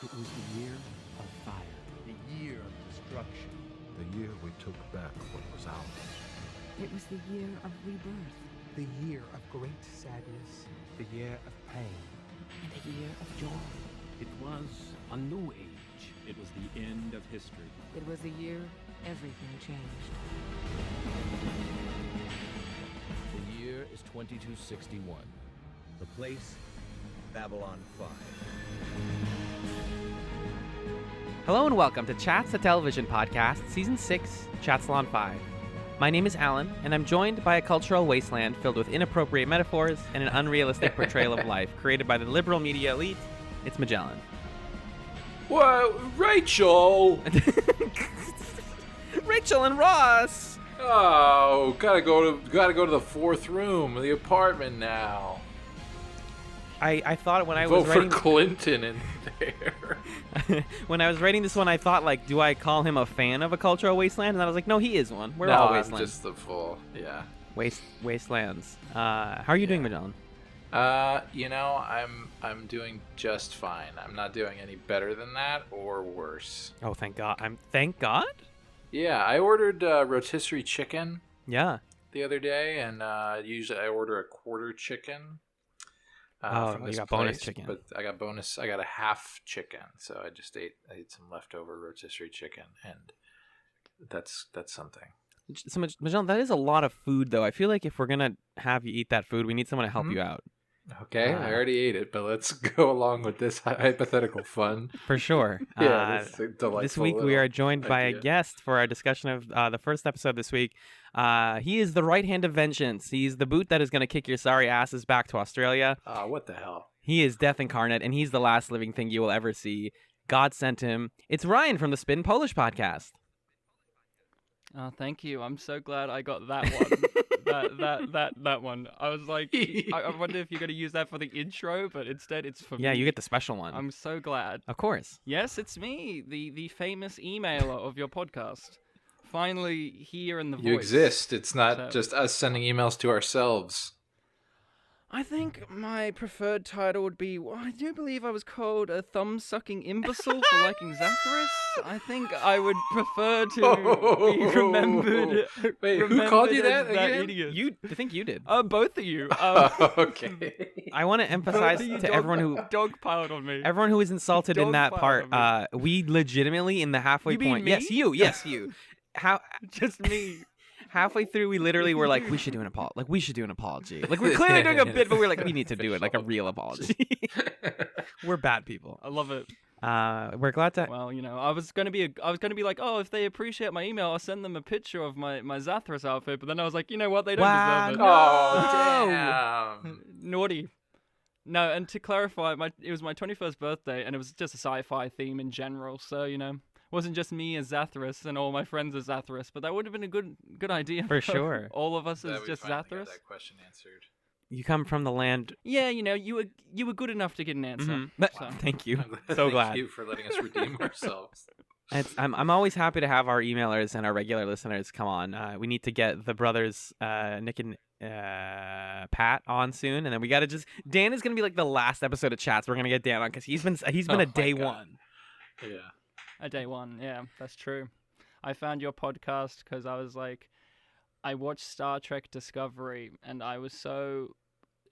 It was the year of fire. The year of destruction. The year we took back what was ours. It was the year of rebirth. The year of great sadness. The year of pain. And a year of joy. It was a new age. It was the end of history. It was the year everything changed. The year is 2261. The place, Babylon 5. Hello and welcome to Chats, the television podcast, Season 6, Chatzylon 5. My name is Alan, and I'm joined by a cultural wasteland filled with inappropriate metaphors and an unrealistic portrayal of life created by the liberal media elite. It's Magellan. Well, Rachel! Rachel and Ross! Oh, gotta go to the fourth room of the apartment now. I thought when I Vote was writing for Clinton in there. when I was writing this one, I thought, like, do I call him a fan of a cultural wasteland? And I was like, no, he is one. We're all wastelands. I'm just the full, yeah. Wastelands. How are you doing, Magellan? I'm doing just fine. I'm not doing any better than that or worse. Oh, thank God. Thank God? Yeah, I ordered rotisserie chicken Yeah. the other day, and usually I order a quarter chicken. From you this got bonus place, chicken. But I got a half chicken, so I just ate some leftover rotisserie chicken, and that's something. So, Magellan, that is a lot of food, though. I feel like if we're going to have you eat that food, we need someone to help you out. Okay, I already ate it, but let's go along with this hypothetical fun. For sure. Yeah, that's a delightful this week we are joined by a idea. guest for our discussion of the first episode this week. He is the right hand of vengeance. He's the boot that is going to kick your sorry asses back to Australia. What the hell? He is death incarnate, and he's the last living thing you will ever see. God sent him. It's Ryan from the Spin Polish podcast. Oh, thank you. I'm so glad I got that one. that one. I was like, I wonder if you're going to use that for the intro, but instead it's for me. Yeah, you get the special one. I'm so glad. Of course. Yes, it's me, the famous emailer of your podcast. Finally here in the voice. You exist. It's not just us sending emails to ourselves. I think my preferred title would be, I do believe I was called a thumb-sucking imbecile for liking Zathras. I think I would prefer to be remembered. Wait, who called you that as again? Idiot. I think you did. Both of you. Okay. I want to emphasize to everyone who dogpiled on me. Everyone who was insulted in that part, Dogpiled we legitimately in the halfway You mean point. me? Yes, you. How Just me. halfway through we literally were like, we should do an apology. Like we're clearly doing a bit, but we're like, we need to do it like a real apology. We're bad people. I love it. We're glad to. Well, I was gonna be like, oh, if they appreciate my email, I'll send them a picture of my Zathras outfit. But then I was like, you know what? They don't deserve it. Oh, damn. Naughty. No, and to clarify, it was my 21st birthday, and it was just a sci-fi theme in general. So wasn't just me as Zathras and all my friends as Zathras, but that would have been a good idea For sure. all of us That as we just finally got Zathras. that question answered. You come from the land. Yeah, you were good enough to get an answer. Mhm. But- So. Thank you. So Thank glad. you for letting us redeem ourselves. I'm always happy to have our emailers and our regular listeners come on. We need to get the brothers Nick and Pat on soon, and then we got to Dan is gonna be like the last episode of Chats. We're gonna get Dan on because he's been a day God. one. Yeah. A day one, yeah, that's true. I found your podcast because I was like, I watched Star Trek Discovery, and I was so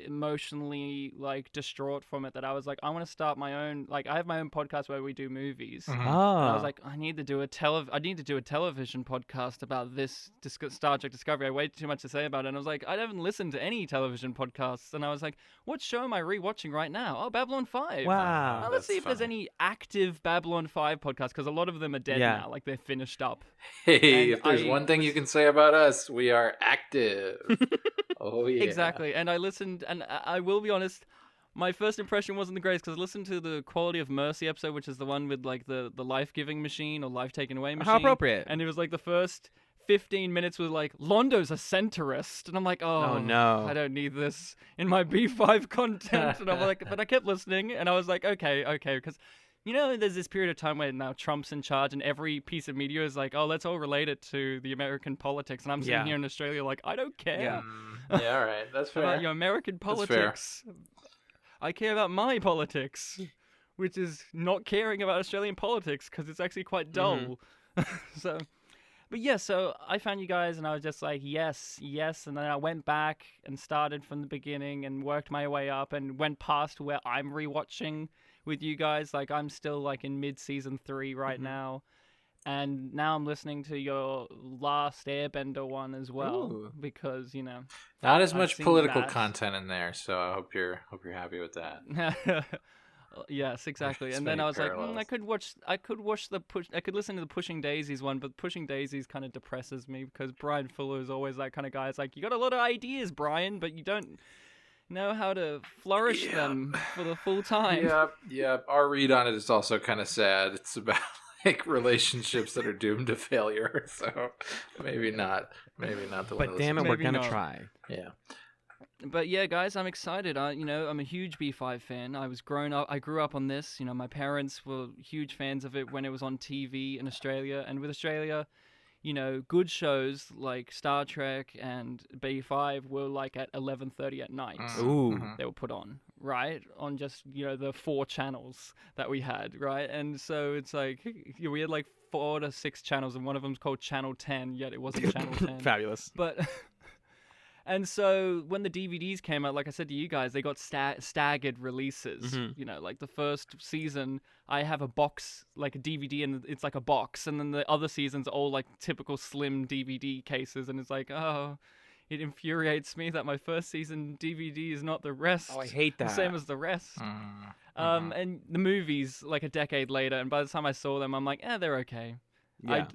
emotionally distraught from it that I was like, I want to start my own. I have my own podcast where we do movies. Mhm. And I was like, I need to do a television podcast about this Star Trek Discovery. I had way too much to say about it. And I was like, I haven't listened to any television podcasts. And I was like, what show am I rewatching right now? Oh, Babylon 5. Wow. Let's see That's if there's funny. any active Babylon 5 podcasts, because a lot of them are dead Yeah. now. Like, they're finished up. Hey, And if there's I one thing you can say about us, we are active. Oh, yeah. Exactly. And I listened, and I will be honest, my first impression wasn't the greatest, because I listened to the Quality of Mercy episode, which is the one with the life-giving machine or life-taken away machine. How appropriate. And it was the first 15 minutes was Londo's a centrist. And I'm like, oh no. I don't need this in my B5 content. And I'm like, but I kept listening, and I was like, okay, because there's this period of time where now Trump's in charge, and every piece of media is like, oh, let's all relate it to the American politics. And I'm sitting here in Australia like, I don't care Yeah, all right. That's fair. about your American That's fair. politics. I care about my politics. which is not caring about Australian politics because it's actually quite dull. So, but yeah, so I found you guys and I was just like, yes, and then I went back and started from the beginning and worked my way up and went past where I'm rewatching with you guys. Like I'm still like in mid-season 3 right now. And now I'm listening to your last Airbender one as well because, you know, not as I've much seen political that. content in there, so I hope you're happy with that. Yes, exactly. It's And then many I was parallels. like, I could listen to the Pushing Daisies one, but Pushing Daisies kind of depresses me because Brian Fuller is always that kind of guy. It's like, you got a lot of ideas, Brian, but you don't know how to flourish them for the full time. Yep. Our read on it is also kind of sad. It's about like relationships that are doomed to failure. So maybe not the one. But damn it, we're Maybe gonna not. try. Yeah. But yeah, guys, I'm excited. I'm a huge B5 fan. I grew up on this. You know, my parents were huge fans of it when it was on TV in Australia. And with Australia, you know, good shows like Star Trek and B5 were like at 11:30 at night. Ooh. They were put on, right? On just, you know, the 4 channels that we had, right? And so it's like, we had like 4 to 6 channels, and one of them's called Channel 10, yet it wasn't Channel 10. Fabulous. But, and so when the DVDs came out, like I said to you guys, they got staggered releases. You know, like the first season, I have a box, like a DVD, and it's like a box. And then the other seasons are all like typical slim DVD cases. And it's like, oh, it infuriates me that my first season DVD is not the rest. Oh, I hate The that. same as the rest. And the movies, like a decade later, and by the time I saw them, I'm like, they're okay. Yeah.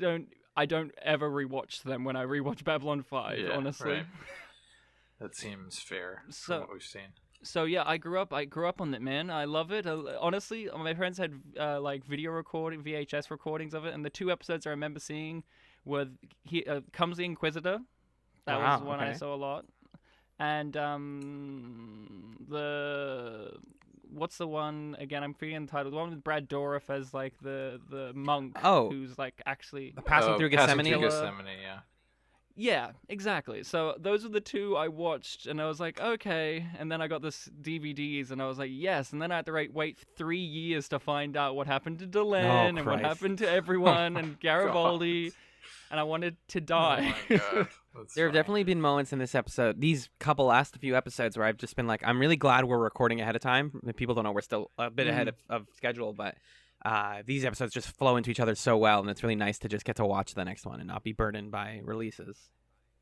I don't ever rewatch them when I rewatch Babylon 5, Yeah, honestly. right. That seems fair So- from what we've seen. So yeah, I grew up on it, man. I love it. Honestly, my parents had like VHS recordings of it, and the 2 episodes I remember seeing were Comes the Inquisitor. That was one I saw a lot. And what's the one again? I'm forgetting the title. The one with Brad Dourif as like the monk who's like actually Passing through Gethsemane. Yeah. Yeah, exactly. So those are the 2 I watched, and I was like, okay. And then I got this DVDs, and I was like, yes. And then I had to wait 3 years to find out what happened to Delenn and what happened to everyone and Garibaldi, and I wanted to die. Oh my God. There have definitely been moments in this episode, these last few episodes, where I've just been like, I'm really glad we're recording ahead of time. People don't know we're still a bit ahead of schedule, but these episodes just flow into each other so well, and it's really nice to just get to watch the next one and not be burdened by releases.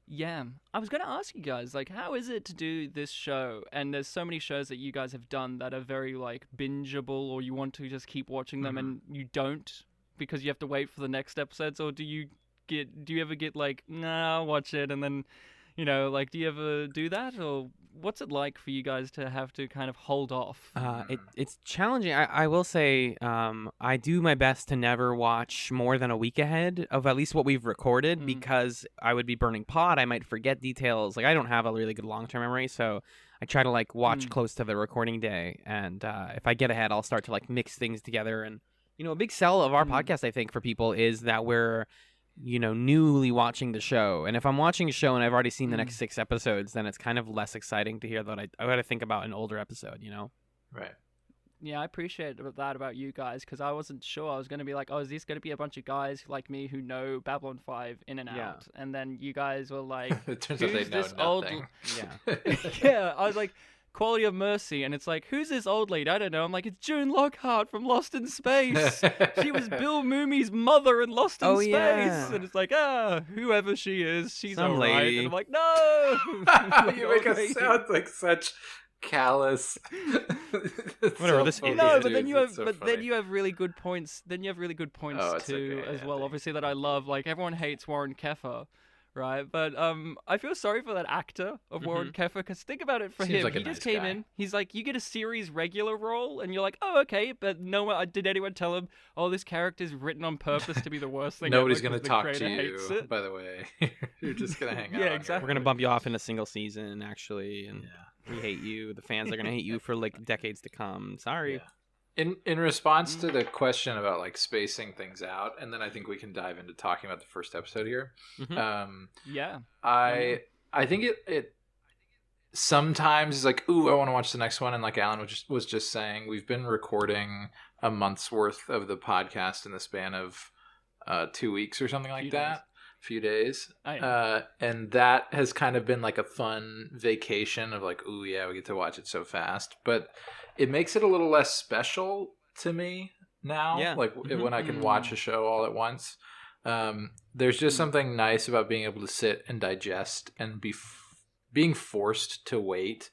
Yeah, I was going to ask you guys, like, how is it to do this show? And there's so many shows that you guys have done that are very, like, bingeable, or you want to just keep watching them and you don't because you have to wait for the next episodes, or do you ever get, like, nah, I'll watch it, and then, you know, like, do you ever do that, or what's it like for you guys to have to kind of hold off? It's challenging. I will say I do my best to never watch more than a week ahead of at least what we've recorded because I would be burning pot. I might forget details. Like I don't have a really good long-term memory, so I try to like watch close to the recording day. And if I get ahead, I'll start to like mix things together. And, you know, a big sell of our podcast, I think, for people is that we're, you know, newly watching the show. And if I'm watching a show and I've already seen the next 6 episodes, then it's kind of less exciting to hear that I got to think about an older episode, you know? Right. Yeah, I appreciate that about you guys because I wasn't sure. I was going to be like, oh, is this going to be a bunch of guys like me who know Babylon 5 in and out? And then you guys were like, It turns out they who's know this nothing. Yeah, I was like, Quality of Mercy, and it's like, who's this old lady? I don't know. I'm like, it's June Lockhart from Lost in Space. She was Bill Mooney's mother in Lost in Space. Yeah. And it's like, whoever she is, she's Some alright. lady. And I'm like, no! You make us sound like such callous. Whatever, this idiot. No, but then you have, so then funny. you have really good points. Then you have really good points Oh, it's too, okay, as yeah, well. thanks. Obviously, that I love. Like everyone hates Warren Keffer, right? But I feel sorry for that actor of Warren Keffer because think about it for Seems him. like a He just nice came guy. in. He's like, you get a series regular role, and you're like, oh, okay. But no one did anyone tell him, oh, this character's written on purpose to be the worst thing. Nobody's ever gonna 'cause the talk to creator hates you. it. By the way, you're just gonna hang out. Yeah, on exactly. We're going to bump you off in a single season, actually, and Yeah. we hate you. The fans are going to hate you for like decades to come. Sorry. Yeah. In response to the question about like spacing things out, and then I think we can dive into talking about the first episode here. Mhm. Yeah. I think it sometimes it's like, ooh, I want to watch the next one. And like Alan was just saying, we've been recording a month's worth of the podcast in the span of 2 weeks or something like that. Few days. And that has kind of been like a fun vacation of like, ooh, yeah, we get to watch it so fast. But it makes it a little less special to me now. Yeah. Like when I can watch a show all at once. There's just something nice about being able to sit and digest and being forced to wait.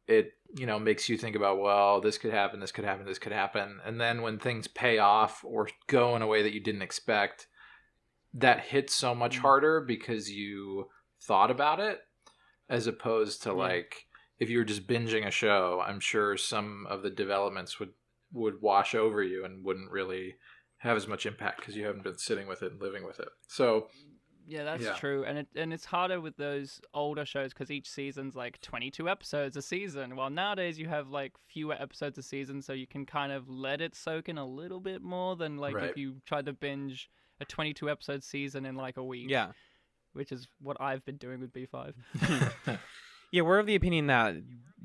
It, makes you think about, well, this could happen, this could happen, this could happen. And then when things pay off or go in a way that you didn't expect, that hits so much harder because you thought about it, as opposed to like, if you were just binging a show, I'm sure some of the developments would wash over you and wouldn't really have as much impact because you haven't been sitting with it and living with it. So yeah, that's true. And it's harder with those older shows because each season's like 22 episodes a season. While nowadays you have like fewer episodes a season, so you can kind of let it soak in a little bit more than like if you tried to binge a 22 episode season in like a week. Yeah. Which is what I've been doing with B5. Yeah, we're of the opinion that,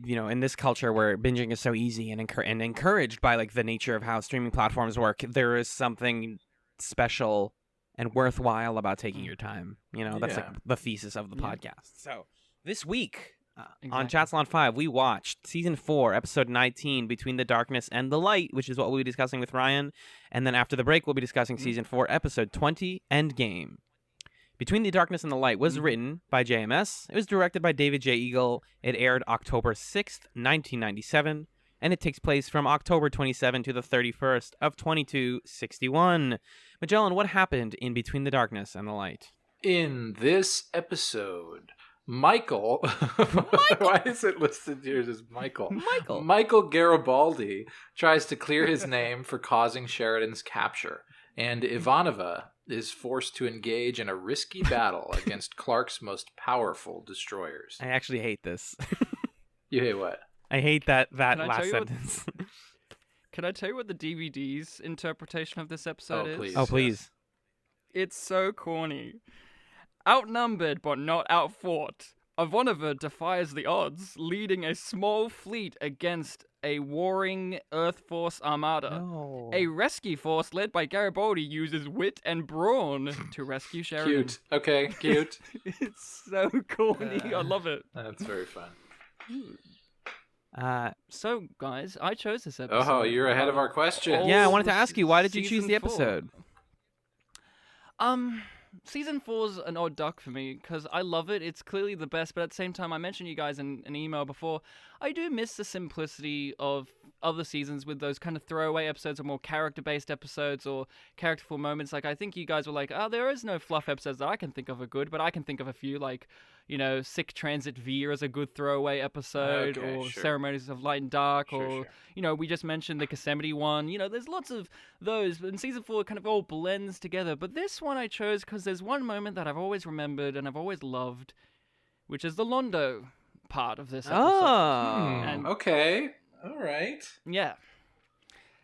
in this culture where binging is so easy and encouraged by like the nature of how streaming platforms work, there is something special and worthwhile about taking your time. That's like the thesis of the podcast. So this week on Chatzylon 5, we watched Season 4, Episode 19, Between the Darkness and the Light, which is what we'll be discussing with Ryan. And then after the break, we'll be discussing Season 4, Episode 20, Endgame. Between the Darkness and the Light was written by JMS. It was directed by David J. Eagle. It aired October 6th, 1997. And it takes place from October 27 to the 31st of 2261. Magellan, what happened in Between the Darkness and the Light? In this episode, Michael. Why is it listed here as Michael? Michael Garibaldi tries to clear his name for causing Sheridan's capture, and Ivanova is forced to engage in a risky battle against Clark's most powerful destroyers. I actually hate this. You hate what? I hate that last sentence. Can I tell you what the DVD's interpretation of this episode is? Please. Oh, please. It's so corny. Outnumbered but not outfought, Ivanova defies the odds, leading a small fleet against a warring Earth Force armada. No. A rescue force led by Garibaldi uses wit and brawn to rescue Sheridan. Cute. Okay, cute. It's so corny. I love it. That's very fun. So, guys, I chose this episode. Oh, you're ahead of our question. Yeah, I wanted to ask you, why did you choose the Season 4. episode? Season 4's an odd duck for me because I love it. It's clearly the best, but at the same time, I mentioned you guys in an email before, I do miss the simplicity of other seasons with those kind of throwaway episodes or more character-based episodes or characterful moments. Like, I think you guys were like, there is no fluff episodes that I can think of are good, but I can think of a few, like, Sick Transit Veer is a good throwaway episode, Okay, or sure. Ceremonies of Light and Dark, Sure. we just mentioned the Yosemite one. There's lots of those, but in Season 4 it kind of all blends together. But this one I chose because there's one moment that I've always remembered and I've always loved, which is the Londo part of this episode. Oh. Okay. All right. Yeah.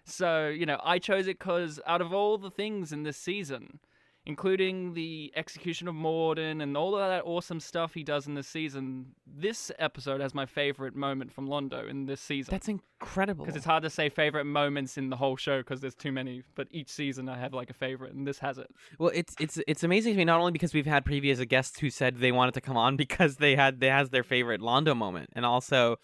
So, I chose it because out of all the things in this season, including the execution of Morden and all of that awesome stuff he does in this season, this episode has my favorite moment from Londo in this season. That's incredible. Because it's hard to say favorite moments in the whole show because there's too many, but each season I have like a favorite, and this has it. Well, it's amazing to me, not only because we've had previous guests who said they wanted to come on because they has their favorite Londo moment, and also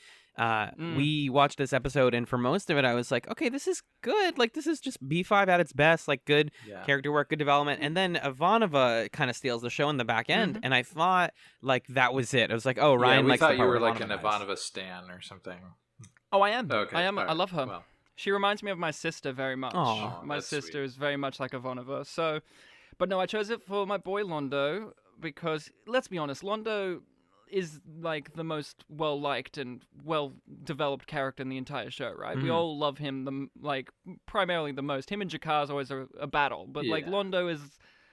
we watched this episode, and for most of it I was like, okay, this is good, like this is just B5 at its best, like good character work, good development. And then Ivanova kind of steals the show in the back end, and I thought like that was it. I was like, oh, Ryan likes the part you were where like an dies. Ivanova stan or something. Oh, I am. Okay, I am. all right. I love her. Well. She reminds me of my sister very much. Aw. My That's sister sweet. is very much like Ivanova. So, but no, I chose it for my boy Londo because, let's be honest, Londo is like the most well-liked and well-developed character in the entire show, right? We all love him, primarily the most. Him and G'Kar is always a battle, but like Londo is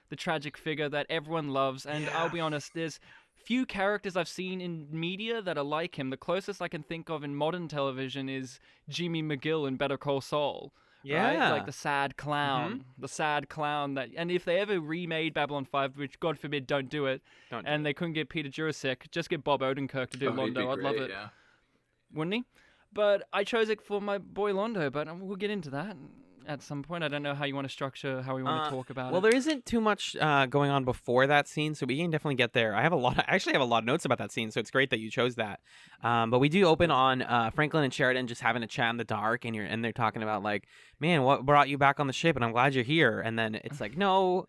the tragic figure that everyone loves, and I'll be honest, there's few characters I've seen in media that are like him. The closest I can think of in modern television is Jimmy McGill in Better Call Saul, Yeah. Right? Like the sad clown. The sad clown that... And if they ever remade Babylon 5, which God forbid don't do it, they couldn't get Peter Jurasik, just get Bob Odenkirk to do Londo. I'd love it. Yeah. Wouldn't he? But I chose it for my boy Londo, but we'll get into that at some point. I don't know how you want to structure, how we want to talk about it. Well, there isn't too much going on before that scene, so we can definitely get there. I actually have a lot of notes about that scene, so it's great that you chose that. But we do open on Franklin and Sheridan just having a chat in the dark, and they're talking about like, man, what brought you back on the ship? And I'm glad you're here. And then it's like, no,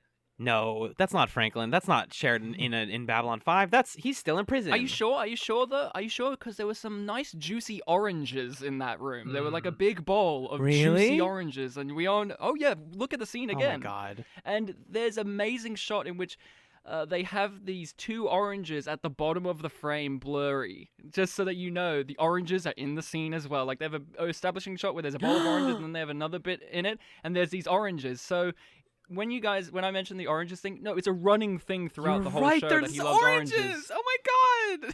that's not Franklin. That's not Sheridan in Babylon 5. He's still in prison. Are you sure? Are you sure though? Are you sure? Because there were some nice juicy oranges in that room. There were like a big bowl of juicy oranges, and we own. Oh yeah, look at the scene again. Oh my god! And there's amazing shot in which they have these 2 oranges at the bottom of the frame blurry, just so that you know the oranges are in the scene as well. Like they have a establishing shot where there's a bowl of oranges, and then they have another bit in it, and there's these oranges. So. When I mentioned the oranges thing, no, it's a running thing throughout the whole show that he loves oranges. Oh my god!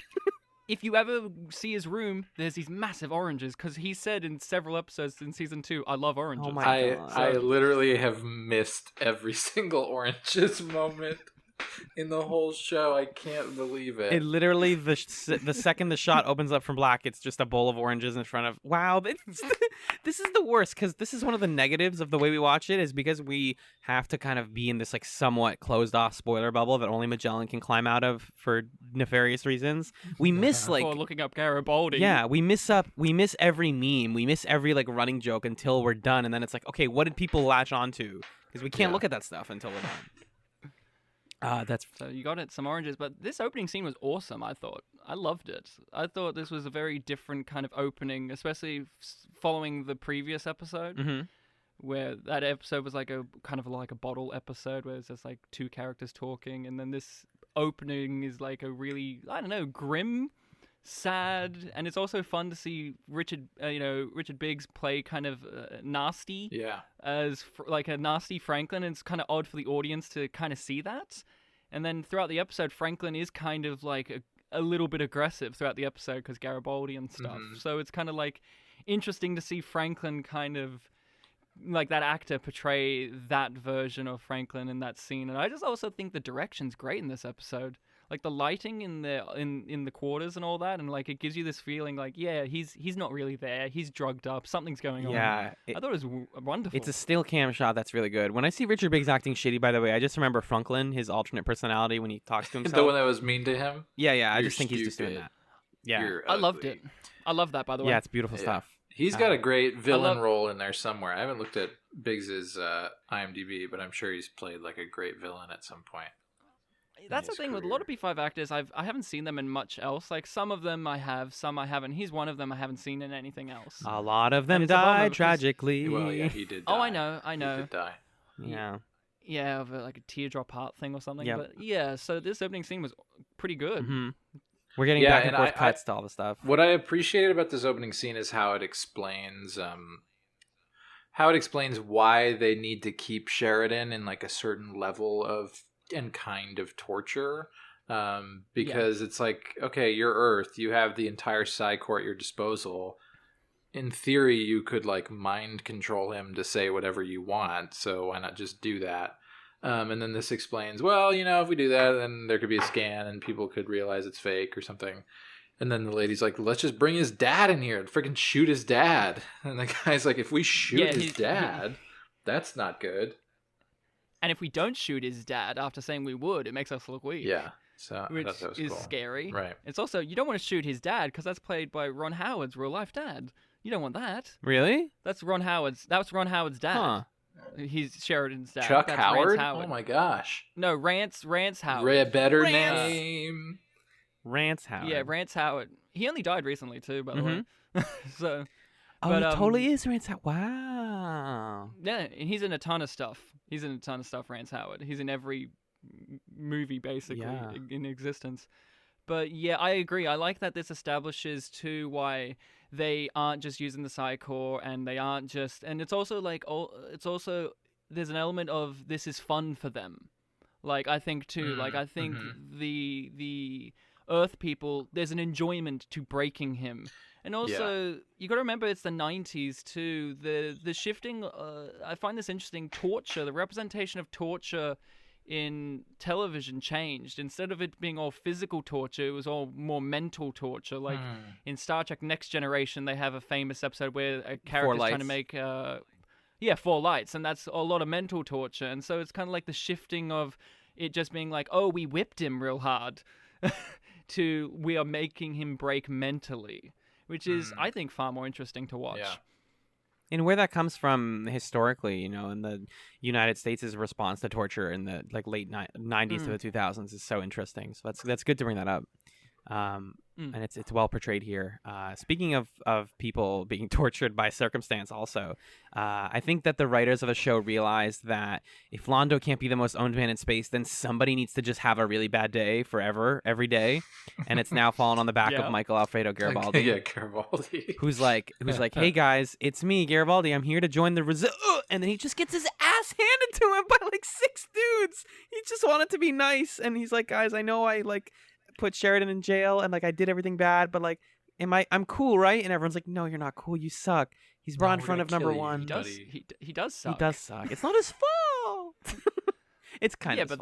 If you ever see his room, there's these massive oranges, because he said in several episodes in season 2, I love oranges. Oh my god. I literally have missed every single oranges moment in the whole show. I can't believe it. It literally, the second the shot opens up from black, it's just a bowl of oranges in front of... Wow, this is the worst, because this is one of the negatives of the way we watch it, is because we have to kind of be in this like somewhat closed-off spoiler bubble that only Magellan can climb out of for nefarious reasons. We miss like... For looking up Garibaldi. Yeah, we miss every meme, we miss every like running joke until we're done, and then it's like, okay, what did people latch onto? Because we can't look at that stuff until we're done. So you got some oranges, but this opening scene was awesome, I thought. I loved it. I thought this was a very different kind of opening, especially following the previous episode, where that episode was like a kind of like a bottle episode where it's just like 2 characters talking, and then this opening is like a really, I don't know, grim, sad, and it's also fun to see Richard Biggs play kind of nasty, as like a nasty Franklin. And it's kind of odd for the audience to kind of see that. And then throughout the episode, Franklin is kind of like a little bit aggressive throughout the episode because Garibaldi and stuff. So it's kind of like interesting to see Franklin kind of like that actor portray that version of Franklin in that scene. And I just also think the direction's great in this episode. Like the lighting in the quarters and all that, and like it gives you this feeling like, yeah, he's not really there. He's drugged up. Something's going on. Yeah, I thought it was wonderful. It's a still cam shot that's really good. When I see Richard Biggs acting shitty, by the way, I just remember Franklin, his alternate personality when he talks to himself. The one that was mean to him. Yeah. I just think he's just doing that. Yeah, I loved it. I love that, by the way. Yeah, it's beautiful stuff. He's got a great villain role in there somewhere. I haven't looked at Biggs's IMDb, but I'm sure he's played like a great villain at some point. That's the thing with a lot of B5 actors. I haven't seen them in much else. Like some of them I have, some I haven't. He's one of them I haven't seen in anything else. A lot of them died tragically. Well, yeah, he did die. Oh, I know. He did die. Yeah. Yeah, of like a teardrop heart thing or something. Yep. But yeah, so this opening scene was pretty good. We're getting back and forth cuts to all the stuff. What I appreciated about this opening scene is how it explains why they need to keep Sheridan in like a certain level of and kind of torture, because it's like, okay, you're Earth, you have the entire Psi Corps at your disposal. In theory, you could like mind control him to say whatever you want, so why not just do that? And then this explains, well, if we do that, then there could be a scan and people could realize it's fake or something. And then the lady's like, let's just bring his dad in here and freaking shoot his dad. And the guy's like, if we shoot his dad, that's not good. And if we don't shoot his dad after saying we would, it makes us look weak. Yeah, so which I thought that was is cool. scary. Right. It's also, you don't want to shoot his dad because that's played by Ron Howard's real life dad. You don't want that. Really? That's Ron Howard's dad. Huh. He's Sheridan's dad. Chuck That's Howard? Rance Howard? Oh my gosh. No, Rance Howard. Better name. Rance Howard. Yeah, Rance Howard. He only died recently too, by the way. So. Oh, but, he totally is Rance Howard. Wow. Yeah, and he's in a ton of stuff. Rance Howard. He's in every movie, basically, in existence. But yeah, I agree. I like that this establishes, too, why they aren't just using the Psi Corps, and they aren't just... And it's also, there's an element of this is fun for them. Like, I think, too, I think the Earth people, there's an enjoyment to breaking him And also, you got to remember it's the 90s too. The shifting, I find this interesting. Torture, the representation of torture in television changed. Instead of it being all physical torture, it was all more mental torture. Like in Star Trek Next Generation, they have a famous episode where a character's trying to make, Four Lights, and that's a lot of mental torture. And so it's kind of like the shifting of it just being like, oh, we whipped him real hard, to we are making him break mentally. Which is, I think, far more interesting to watch. Yeah. And where that comes from historically, in the United States' response to torture in the late 90s to the 2000s is so interesting. So that's good to bring that up. And it's well portrayed here. Speaking of people being tortured by circumstance also, I think that the writers of the show realized that if Londo can't be the most owned man in space, then somebody needs to just have a really bad day forever, every day. And it's now fallen on the back of Michael Alfredo Garibaldi. Garibaldi. who's like, hey guys, it's me, Garibaldi. I'm here to join the and then he just gets his ass handed to him by 6 dudes. He just wanted to be nice, and he's like, guys, I know I put Sheridan in jail and I did everything bad, but I'm cool, right? And everyone's like, no, you're not cool, you suck. He's brought in front of number one. He does suck. He does suck. It's not his fault. It's kind of but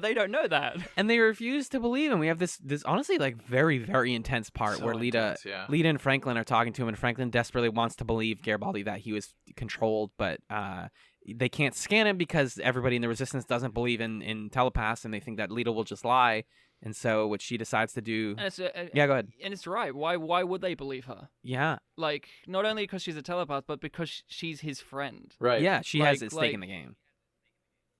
they don't know that. And they refuse to believe him. We have this honestly very, very intense part where Lita and Franklin are talking to him, and Franklin desperately wants to believe Garibaldi that he was controlled, but they can't scan him because everybody in the Resistance doesn't believe in telepaths, and they think that Lita will just lie. And so what she decides to do... go ahead. And it's right. Why would they believe her? Yeah. Not only because she's a telepath, but because she's his friend. Right. Yeah, she has a stake in the game.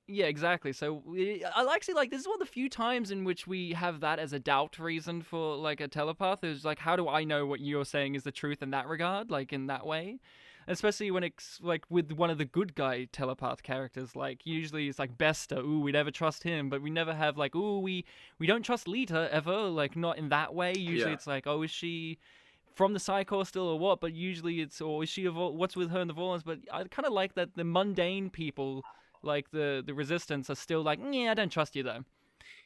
Yeah, exactly. So I actually this is one of the few times in which we have that as a doubt reason for a telepath. Is how do I know what you're saying is the truth in that regard? In that way? Especially when it's with one of the good guy telepath characters, usually it's Bester. Ooh, we never trust him, but we never have ooh, we don't trust Lita ever. Not in that way. Usually it's oh, is she from the Psychor still or what? But usually it's, or is she what's with her and the Vorlons? But I kind of like that the mundane people, the Resistance, are still yeah, I don't trust you though.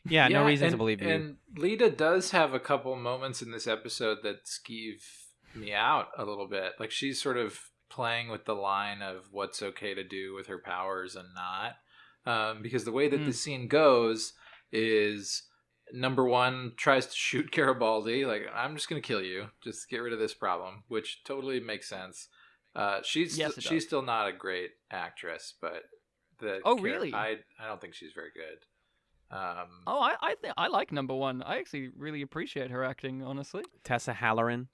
Yeah, no reason to believe you. And Lita does have a couple moments in this episode that skeeve me out a little bit. She's sort of playing with the line of what's okay to do with her powers and not, because the way that the scene goes is number one tries to shoot Garibaldi, I'm just gonna kill you, just get rid of this problem, which totally makes sense. She's still not a great actress, but really? I don't think she's very good. I think I like number one. I actually really appreciate her acting, honestly. Tessa Halloran.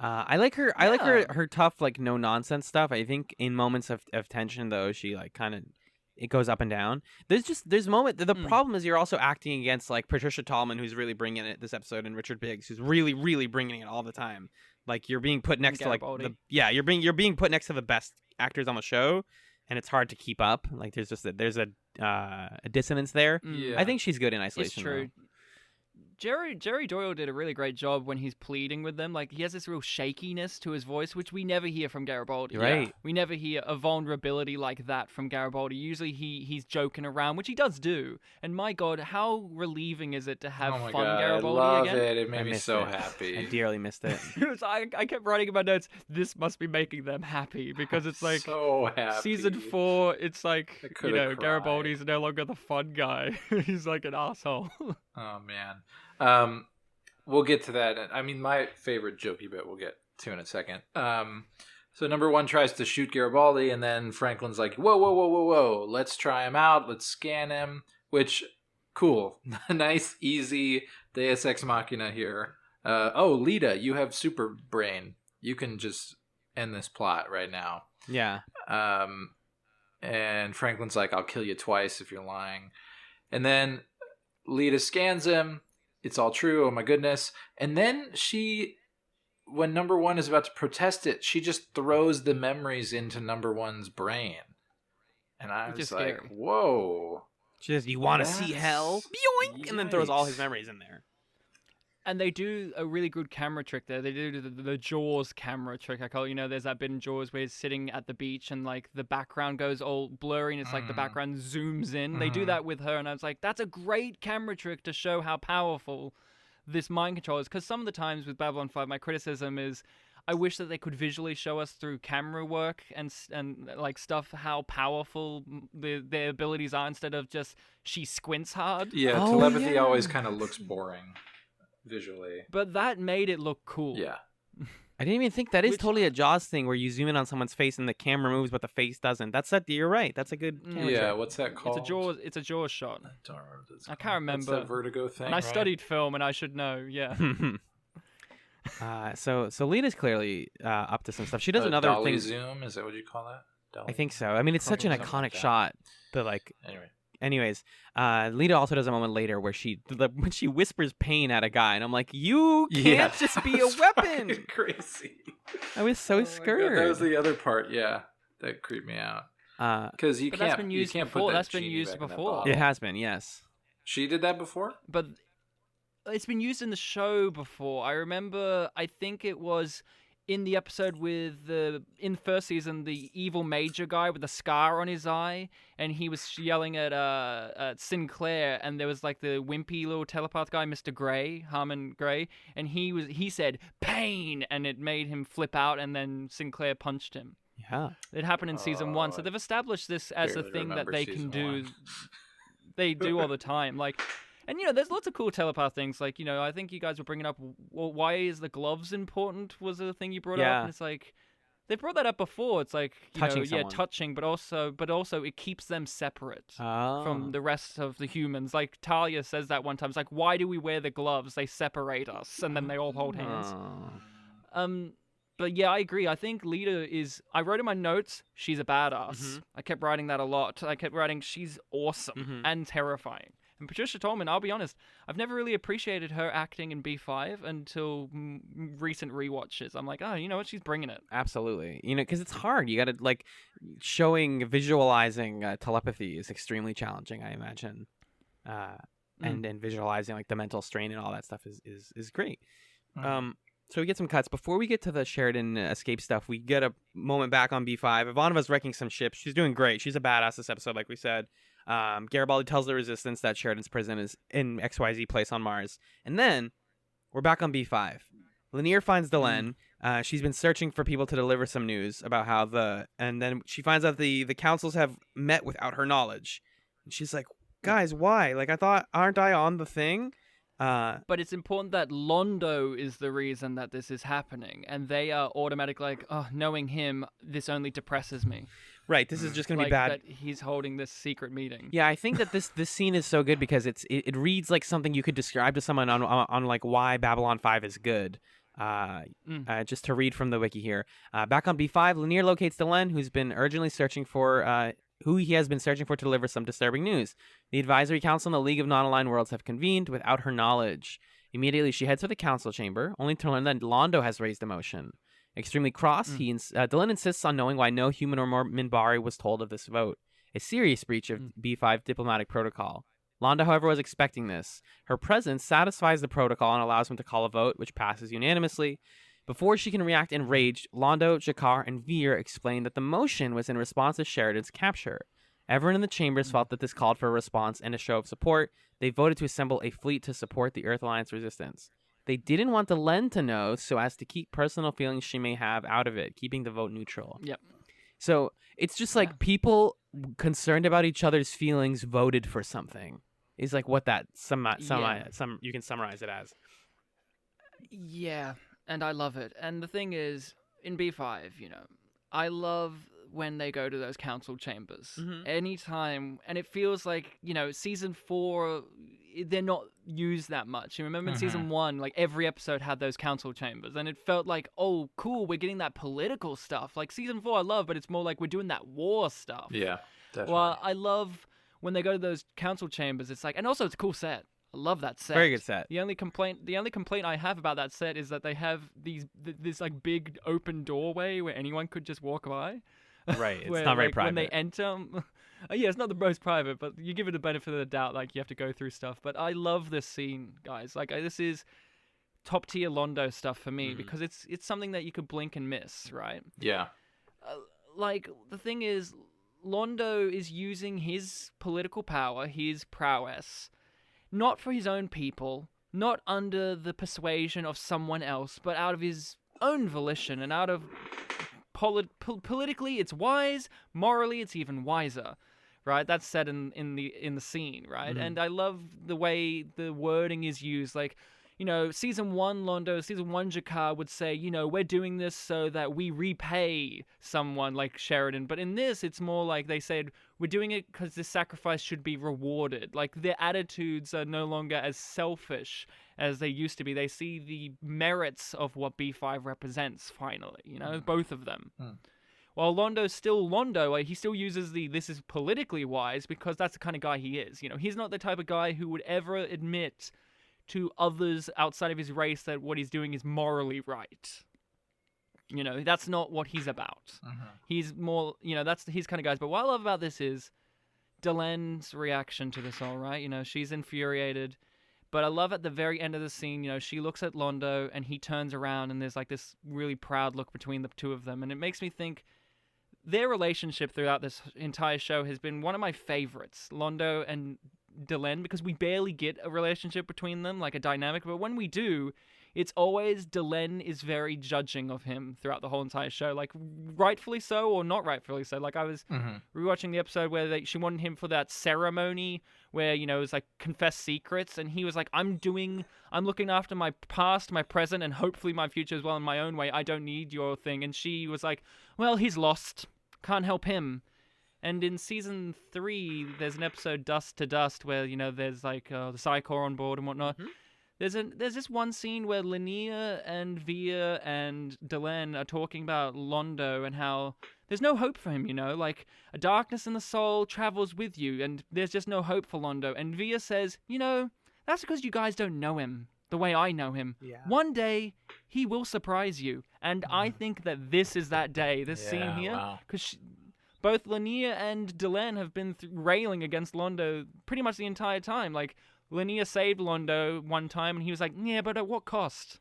I like her. I like her tough, no nonsense stuff. I think in moments of tension, though, she kind of it goes up and down. There's moment. The problem is you're also acting against Patricia Tallman, who's really bringing it this episode, and Richard Biggs, who's really, really bringing it all the time. You're being put next to you're being put next to the best actors on the show, and it's hard to keep up. There's a dissonance there. Yeah. I think she's good in isolation. It's true. Though. Jerry Doyle did a really great job when he's pleading with them. He has this real shakiness to his voice, which we never hear from Garibaldi. Right. Yeah. We never hear a vulnerability like that from Garibaldi. Usually he's joking around, which he does do. And my God, how relieving is it to have fun Garibaldi I love again? it made me so happy. I dearly missed it. I kept writing in my notes, this must be making them happy, because it's so happy. Season 4, it's cried. Garibaldi's no longer the fun guy. He's an asshole. Oh man. We'll get to that. I mean, my favorite jokey bit we'll get to in a second. So number one tries to shoot Garibaldi, and then Franklin's like, whoa, let's try him out, let's scan him, which, cool. Nice, easy Deus Ex Machina here. Lita, you have super brain. You can just end this plot right now. Yeah. And Franklin's like, I'll kill you twice if you're lying. And then Lita scans him. It's all true. Oh my goodness. And then when number one is about to protest it, she just throws the memories into number one's brain. And I was like, scary. Whoa. She says, you want to see hell? Boink! And then throws all his memories in there. And they do a really good camera trick there. They do the Jaws camera trick. I call it. There's that bit in Jaws where he's sitting at the beach and the background goes all blurry and it's the background zooms in. They do that with her, and I was like, that's a great camera trick to show how powerful this mind control is. Because some of the times with Babylon 5, my criticism is I wish that they could visually show us through camera work and like stuff how powerful their abilities are instead of just she squints hard. Yeah, telepathy always kind of looks boring visually. But that made it look cool. Yeah. I didn't even think that is totally a Jaws thing where you zoom in on someone's face and the camera moves but the face doesn't. You're right. That's a good camera trick. What's that called? It's a Jaws shot. I don't remember what it's I called. can't remember. That's that vertigo thing, And I right? studied film and I should know, yeah. So Lita's clearly up to some stuff. She does another dolly thing. zoom, is that what you call that? Dolly? I think so. I mean, it's such an Probably something iconic like that. shot. But like, anyways, Lita also does a moment later where when she whispers pain at a guy, and I'm like, you can't just be a weapon. Crazy. I was so scared. That was the other part. Yeah, that creeped me out. Because you But can't. that's been used you can't before. Put that That's been genie used back in that before. bottle. It has been, yes. She did that before. But it's been used in the show before. I remember, I think it was in the episode in first season, the evil major guy with the scar on his eye, and he was yelling at Sinclair, and there was like the wimpy little telepath guy, Mr. Gray, Harmon Gray, and he said pain, and it made him flip out, and then Sinclair punched him. Yeah. It happened in season 1, so they've established this as a barely thing that remember they season can do. 1. They do all the time, like. And, there's lots of cool telepath things. Like, I think you guys were bringing up, well, why is the gloves important was a thing you brought up. And it's like, they brought that up before. It's like, touching, but also it keeps them separate from the rest of the humans. Like, Talia says that one time. It's like, why do we wear the gloves? They separate us, and then they all hold hands. But yeah, I agree. I think Lita I wrote in my notes, she's a badass. Mm-hmm. I kept writing that a lot. I kept writing, she's awesome and terrifying. And Patricia Tolman, I'll be honest, I've never really appreciated her acting in B5 until recent rewatches. I'm like, oh, you know what? She's bringing it. Absolutely. Because it's hard. You got to, visualizing telepathy is extremely challenging, I imagine. And visualizing, the mental strain and all that stuff is great. So we get some cuts. Before we get to the Sheridan escape stuff, we get a moment back on B5. Ivanova's wrecking some ships. She's doing great. She's a badass this episode, like we said. Garibaldi tells the Resistance that Sheridan's prison is in XYZ place on Mars. And then we're back on B5. Lanier finds Delenn. She's been searching for people to deliver some news about and then she finds out the councils have met without her knowledge. And she's like, guys, why? Aren't I on the thing? But it's important that Londo is the reason that this is happening, and they are automatic knowing him, this only depresses me. Right, this is just going to be bad. That he's holding this secret meeting. Yeah, I think that this scene is so good because it reads like something you could describe to someone on why Babylon 5 is good. Just to read from the wiki here. Back on B5, Lanier locates Delenn, who he has been searching for to deliver some disturbing news. The Advisory Council and the League of Non-Aligned Worlds have convened without her knowledge. Immediately, she heads for the council chamber, only to learn that Londo has raised a motion. Extremely cross, Delenn insists on knowing why no human or Minbari was told of this vote. A serious breach of B5 diplomatic protocol. Londo, however, was expecting this. Her presence satisfies the protocol and allows him to call a vote, which passes unanimously. Before she can react enraged, Londo-G'Kar and Veer explain that the motion was in response to Sheridan's capture. Everyone in the chambers felt that this called for a response and a show of support. They voted to assemble a fleet to support the Earth Alliance resistance. They didn't want Delenn to know so as to keep personal feelings she may have out of it, keeping the vote neutral. Yep. So it's just people concerned about each other's feelings voted for something. Is what that you can summarize it as. Yeah, and I love it. And the thing is, in B5, I love when they go to those council chambers. Anytime, and it feels like, season 4, they're not used that much. You remember in season 1, every episode had those council chambers, and it felt like, oh, cool, we're getting that political stuff. Season 4 I love, but it's more like we're doing that war stuff. Yeah, definitely. Well, I love when they go to those council chambers, it's and also it's a cool set. I love that set. Very good set. The only complaint I have about that set is that they have this big open doorway where anyone could just walk by. Right, it's where, not very private. When they enter, it's not the most private, but you give it the benefit of the doubt. You have to go through stuff. But I love this scene, guys. This is top tier Londo stuff for me because it's something that you could blink and miss, right? Yeah. The thing is, Londo is using his political power, his prowess, not for his own people, not under the persuasion of someone else, but out of his own volition and out of politically it's wise, morally it's even wiser. Right, that's said in the scene, right? And I love the way the wording is used. Like, season 1 Londo, season 1 G'Kar would say, we're doing this so that we repay someone like Sheridan. But in this, it's more like they said, we're doing it because this sacrifice should be rewarded. Like, their attitudes are no longer as selfish as they used to be. They see the merits of what B5 represents, finally, both of them. While Londo's still Londo, he still uses this is politically wise because that's the kind of guy he is. He's not the type of guy who would ever admit to others outside of his race that what he's doing is morally right. That's not what he's about. He's more, that's his kind of guys. But what I love about this is Delen's reaction to this all, right? She's infuriated. But I love at the very end of the scene, she looks at Londo and he turns around and there's like this really proud look between the two of them. And it makes me think their relationship throughout this entire show has been one of my favorites, Londo and Delen, because we barely get a relationship between them, like a dynamic. But when we do, it's always Delen is very judging of him throughout the whole entire show, like rightfully so or not rightfully so. Like I was rewatching the episode where she wanted him for that ceremony where, it was like confess secrets. And he was like, I'm looking after my past, my present, and hopefully my future as well in my own way. I don't need your thing. And she was like, well, he's lost. Can't help him. And in season 3, there's an episode, Dust to Dust, where, there's like the Psychor on board and whatnot. There's this one scene where Linnea and Via and Delen are talking about Londo and how there's no hope for him, like a darkness in the soul travels with you and there's just no hope for Londo. And Via says, that's because you guys don't know him the way I know him. Yeah. One day he will surprise you. And I think that this is that day, this scene here, because both Linnea and Delen have been railing against Londo pretty much the entire time. Like, Linnea saved Londo one time, and he was like, yeah, but at what cost?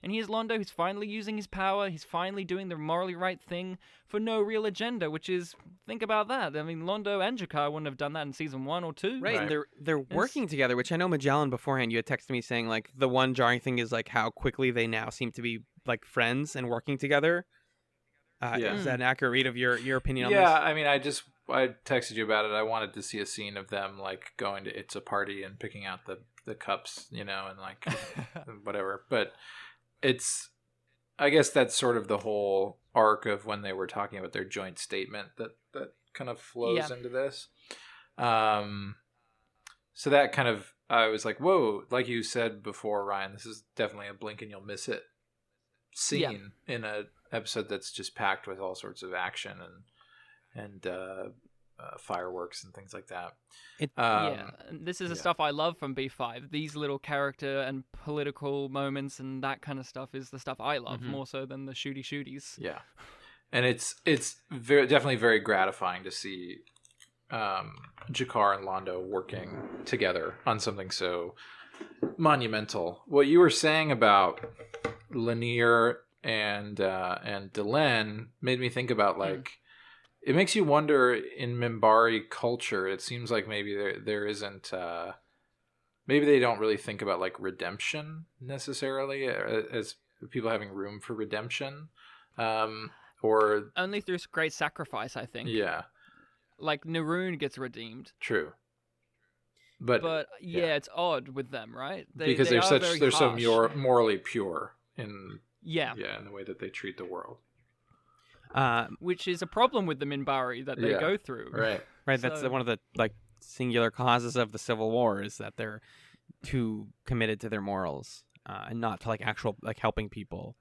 And here's Londo, who's finally using his power, he's finally doing the morally right thing for no real agenda, which is, think about that. I mean, Londo and G'Kar wouldn't have done that in season 1 or 2. Right, and they're working together, which I know Magellan beforehand, you had texted me saying, like, the one jarring thing is, like, how quickly they now seem to be, like, friends and working together. Is that an accurate read of your opinion on this? Yeah, I mean, I texted you about it. I wanted to see a scene of them like going to It's a Party and picking out the cups, and like whatever. But I guess that's sort of the whole arc of when they were talking about their joint statement that kind of flows into this. So that kind of, I was like, whoa, like you said before, Ryan, this is definitely a blink and you'll miss it scene in a episode that's just packed with all sorts of action and fireworks and things like that. This is the stuff I love from B5. These little character and political moments and that kind of stuff is the stuff I love more so than the shooties. Yeah, and it's definitely very gratifying to see G'Kar and Londo working together on something so monumental. What you were saying about Linear and Delen made me think about like it makes you wonder in Minbari culture. It seems like maybe there isn't maybe they don't really think about like redemption necessarily as people having room for redemption or only through great sacrifice, I think. Yeah, like Naroon gets redeemed. True. But it's odd with them, right? Because they're so morally pure in in the way that they treat the world. Which is a problem with the Minbari that they go through. Right. Right. That's one of the like singular causes of the Civil War is that they're too committed to their morals and not to like actual like helping people.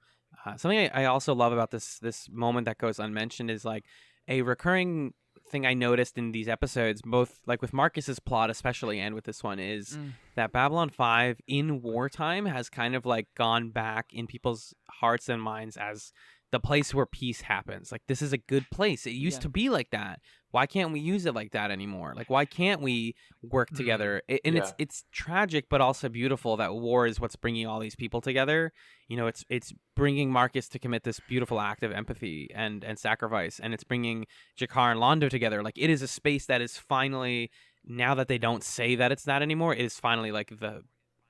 Something I also love about this moment that goes unmentioned is like a recurring thing I noticed in these episodes, both like with Marcus's plot especially and with this one, is that Babylon 5 in wartime has kind of like gone back in people's hearts and minds as the place where peace happens. Like, this is a good place. It used to be like that. Why can't we use it like that anymore? Like, why can't we work together? It's tragic, but also beautiful that war is what's bringing all these people together. You know, it's bringing Marcus to commit this beautiful act of empathy and sacrifice, and it's bringing G'Kar and Londo together. Like, it is a space that is finally, now that they don't say that it's that anymore, it is finally like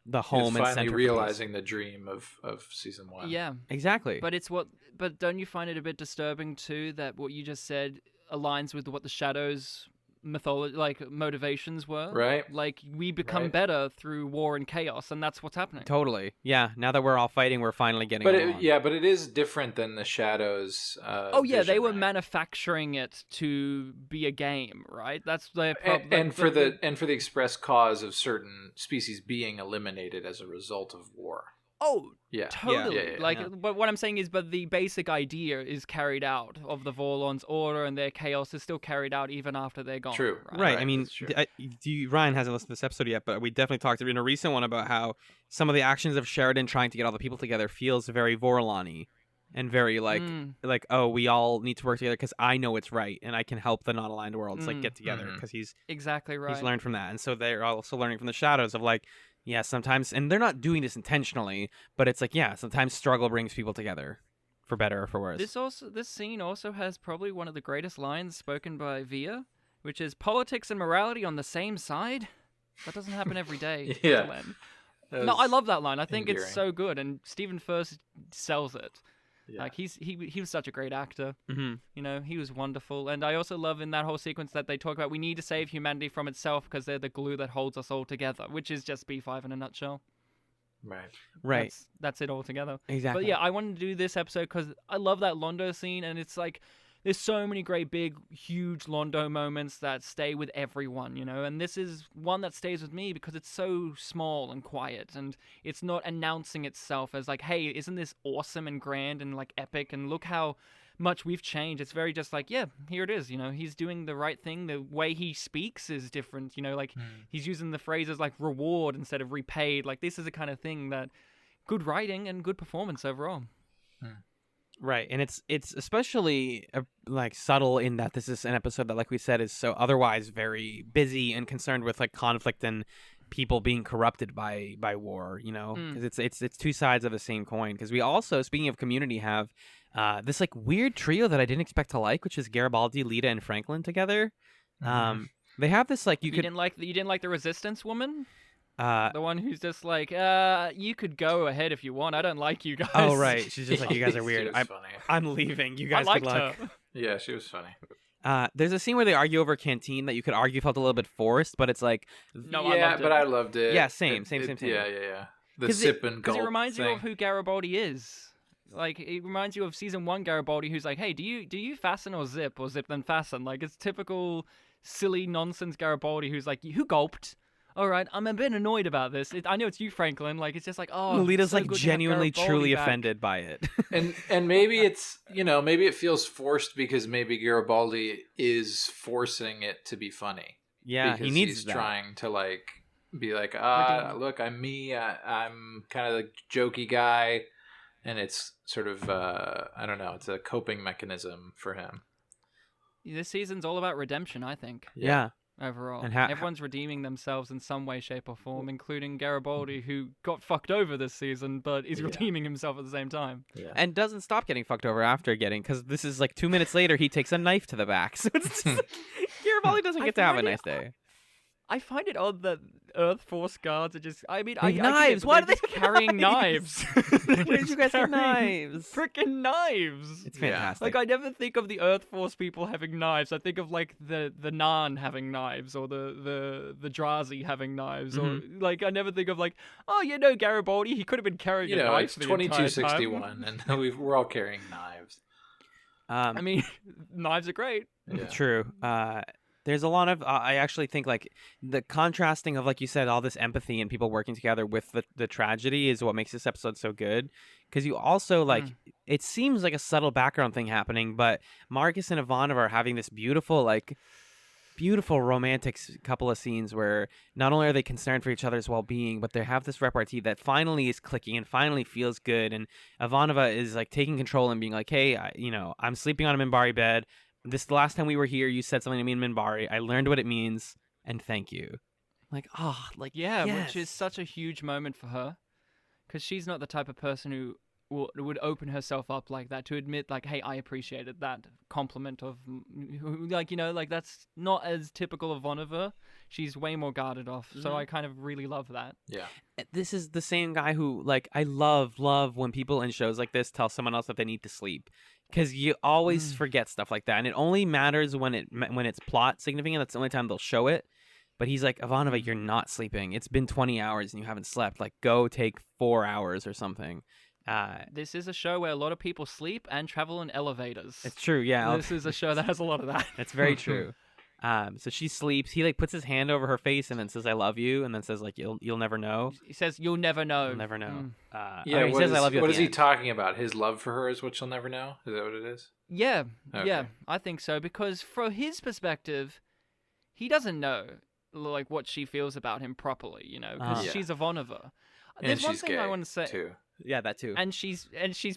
the He was home and finally centerpiece. realizing the dream of season 1. Yeah, Exactly. but don't you find it a bit disturbing too that what you just said aligns with what the Shadows' motivations were? Right. Like we become Right. better through war and chaos, and that's what's happening. Totally. Yeah. Now that we're all fighting, we're finally getting But along. but it is different than the Shadows. Oh yeah, they vision, were right? manufacturing it to be a game, right? That's their and for the express cause of certain species being eliminated as a result of war. Oh, Yeah, totally. Yeah. But what I'm saying is, but the basic idea is carried out of the Vorlon's order, and their chaos is still carried out even after they're gone. True. Right. I mean, that's true. Ryan hasn't listened to this episode yet, but we definitely talked in a recent one about how some of the actions of Sheridan trying to get all the people together feels very Vorlon-y and very like, oh, we all need to work together because I know it's right and I can help the non-aligned worlds like get together because he's exactly right. He's learned from that, and so they're also learning from the Shadows of like, yeah, sometimes, and they're not doing this intentionally, but it's like, yeah, sometimes struggle brings people together, for better or for worse. This scene also has probably one of the greatest lines spoken by Via, which is politics and morality on the same side. That doesn't happen every day. Yeah. Glenn. That No, I was love that line. I think endearing. it's so good, and Stephen Furst sells it. Yeah. Like he was such a great actor. Mm-hmm. You know, he was wonderful. And I also love in that whole sequence that they talk about we need to save humanity from itself because they're the glue that holds us all together, which is just B5 in a nutshell. Right. That's it all together. Exactly. But yeah, I wanted to do this episode because I love that Londo scene, and it's like there's so many great, big, huge Londo moments that stay with everyone, you know. And this is one that stays with me because it's so small and quiet, and it's not announcing itself as like, hey, isn't this awesome and grand and like epic, and look how much we've changed. It's very just like, yeah, here it is, you know. He's doing the right thing. The way he speaks is different, you know. Like he's using the phrases like reward instead of repaid. Like this is the kind of thing that good writing and good performance overall. Right, and it's especially like subtle in that this is an episode that, like we said, is so otherwise very busy and concerned with like conflict and people being corrupted by war. You know, because it's two sides of the same coin. Because we also, speaking of community, have this like weird trio that I didn't expect to like, which is Garibaldi, Lita, and Franklin together. They have this like you didn't like the resistance woman. the one who's just like, you could go ahead if you want. I don't like you guys. Oh right, she's just like, you guys are She weird. was funny. I'm leaving. You I guys liked good luck. her. Yeah, she was funny. There's a scene where they argue over Canteen that you could argue felt a little bit forced, but it's like, No, I yeah, loved but it. I loved it. Yeah, same. Yeah. The 'Cause sip and Because gulp it reminds thing. you of who Garibaldi is. Like, it reminds you of season 1 Garibaldi, who's like, hey, do you fasten or zip then fasten? Like, it's typical silly nonsense Garibaldi who's like, who gulped? All right, I'm a bit annoyed about this. I know it's you, Franklin. Like, it's just like, oh, Lolita's so like good to have genuinely, Garibaldi truly back. offended by it. and maybe it's, maybe it feels forced because maybe Garibaldi is forcing it to be funny. Yeah, because he needs he's that. trying to like be like, look, I'm me. I'm kind of the jokey guy, and it's sort of I don't know. It's a coping mechanism for him. This season's all about redemption, I think. Yeah. Overall, And everyone's redeeming themselves in some way, shape, or form, including Garibaldi, who got fucked over this season, but is redeeming himself at the same time. Yeah. And doesn't stop getting fucked over after because this is like 2 minutes later, he takes a knife to the back. So it's just, Garibaldi doesn't I get to have a find it- nice day. I find it odd that Earth Force guards are just. I mean, They have knives. Why do they just have carrying knives? knives? Where did you guys get knives? Freaking knives! It's Yeah. fantastic. Like, I never think of the Earth Force people having knives. I think of like the Narn having knives, or the Drazi having knives, or like I never think of like, oh, Garibaldi, he could have been carrying a knife. It's the entire time. 2261, and we're all carrying knives. I mean, knives are great. Yeah. True. There's a lot of I actually think like the contrasting of, like you said, all this empathy and people working together with the tragedy is what makes this episode so good. Because you also like it seems like a subtle background thing happening, but Marcus and Ivanova are having this beautiful romantic couple of scenes where not only are they concerned for each other's well-being, but they have this repartee that finally is clicking and finally feels good. And Ivanova is like taking control and being like, hey, I'm sleeping on a Minbari bed. This the last time we were here, you said something to me in Minbari. I learned what it means, and thank you. Like, Yeah, yes. which is such a huge moment for her, because she's not the type of person who would open herself up like that to admit, like, hey, I appreciated that compliment of, like, you know, like, that's not as typical of Ivanova. She's way more guarded off. So I kind of really love that. Yeah. This is the same guy who, like, I love when people in shows like this tell someone else that they need to sleep. Because you always forget stuff like that. And it only matters when it's plot significant. That's the only time they'll show it. But he's like, Ivanova, you're not sleeping. It's been 20 hours and you haven't slept. Like, go take 4 hours or something. This is a show where a lot of people sleep and travel in elevators. It's true, yeah. This is a show that has a lot of that. That's very true. So she sleeps. He like puts his hand over her face and then says, "I love you," and then says like, "You'll never know." He says, "You'll never know." You'll never know. Yeah. He says, "I love you." What at is the he end. talking about? His love for her is what she'll never know. Is that what it is? Yeah, Okay. yeah, I think so, because from his perspective, he doesn't know like what she feels about him properly, you know, because Yeah. she's Ivanova. And There's one she's thing gay I want to say, too. Yeah, that too. and she's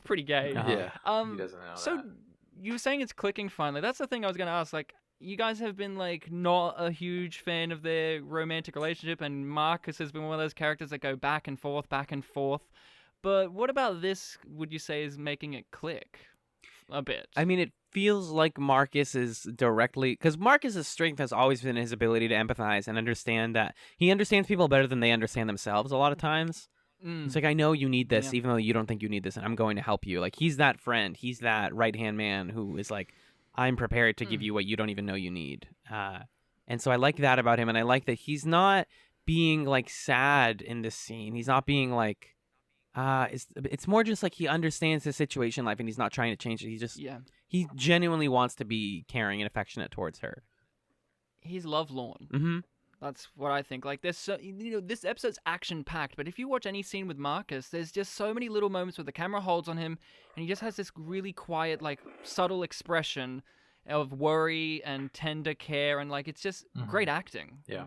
pretty gay. Uh-huh. Yeah. He doesn't know So that. you were saying it's clicking finally. That's the thing I was going to ask. Like, you guys have been like not a huge fan of their romantic relationship, and Marcus has been one of those characters that go back and forth, back and forth. But what about this? Would you say is making it click a bit? I mean, it feels like Marcus is directly because Marcus's strength has always been his ability to empathize and understand that he understands people better than they understand themselves. A lot of times, it's like, I know you need this, even though you don't think you need this, and I'm going to help you. Like, he's that friend, he's that right hand man who is like, I'm prepared to give you what you don't even know you need. And so I like that about him, and I like that he's not being like sad in this scene. He's not being like. It's more just like he understands his situation in life and he's not trying to change it. He genuinely wants to be caring and affectionate towards her. He's lovelorn. Mm-hmm. That's what I think. Like, there's so, you know, this episode's action packed, but if you watch any scene with Marcus, there's just so many little moments where the camera holds on him and he just has this really quiet, like, subtle expression of worry and tender care, and like, it's just great acting. Yeah.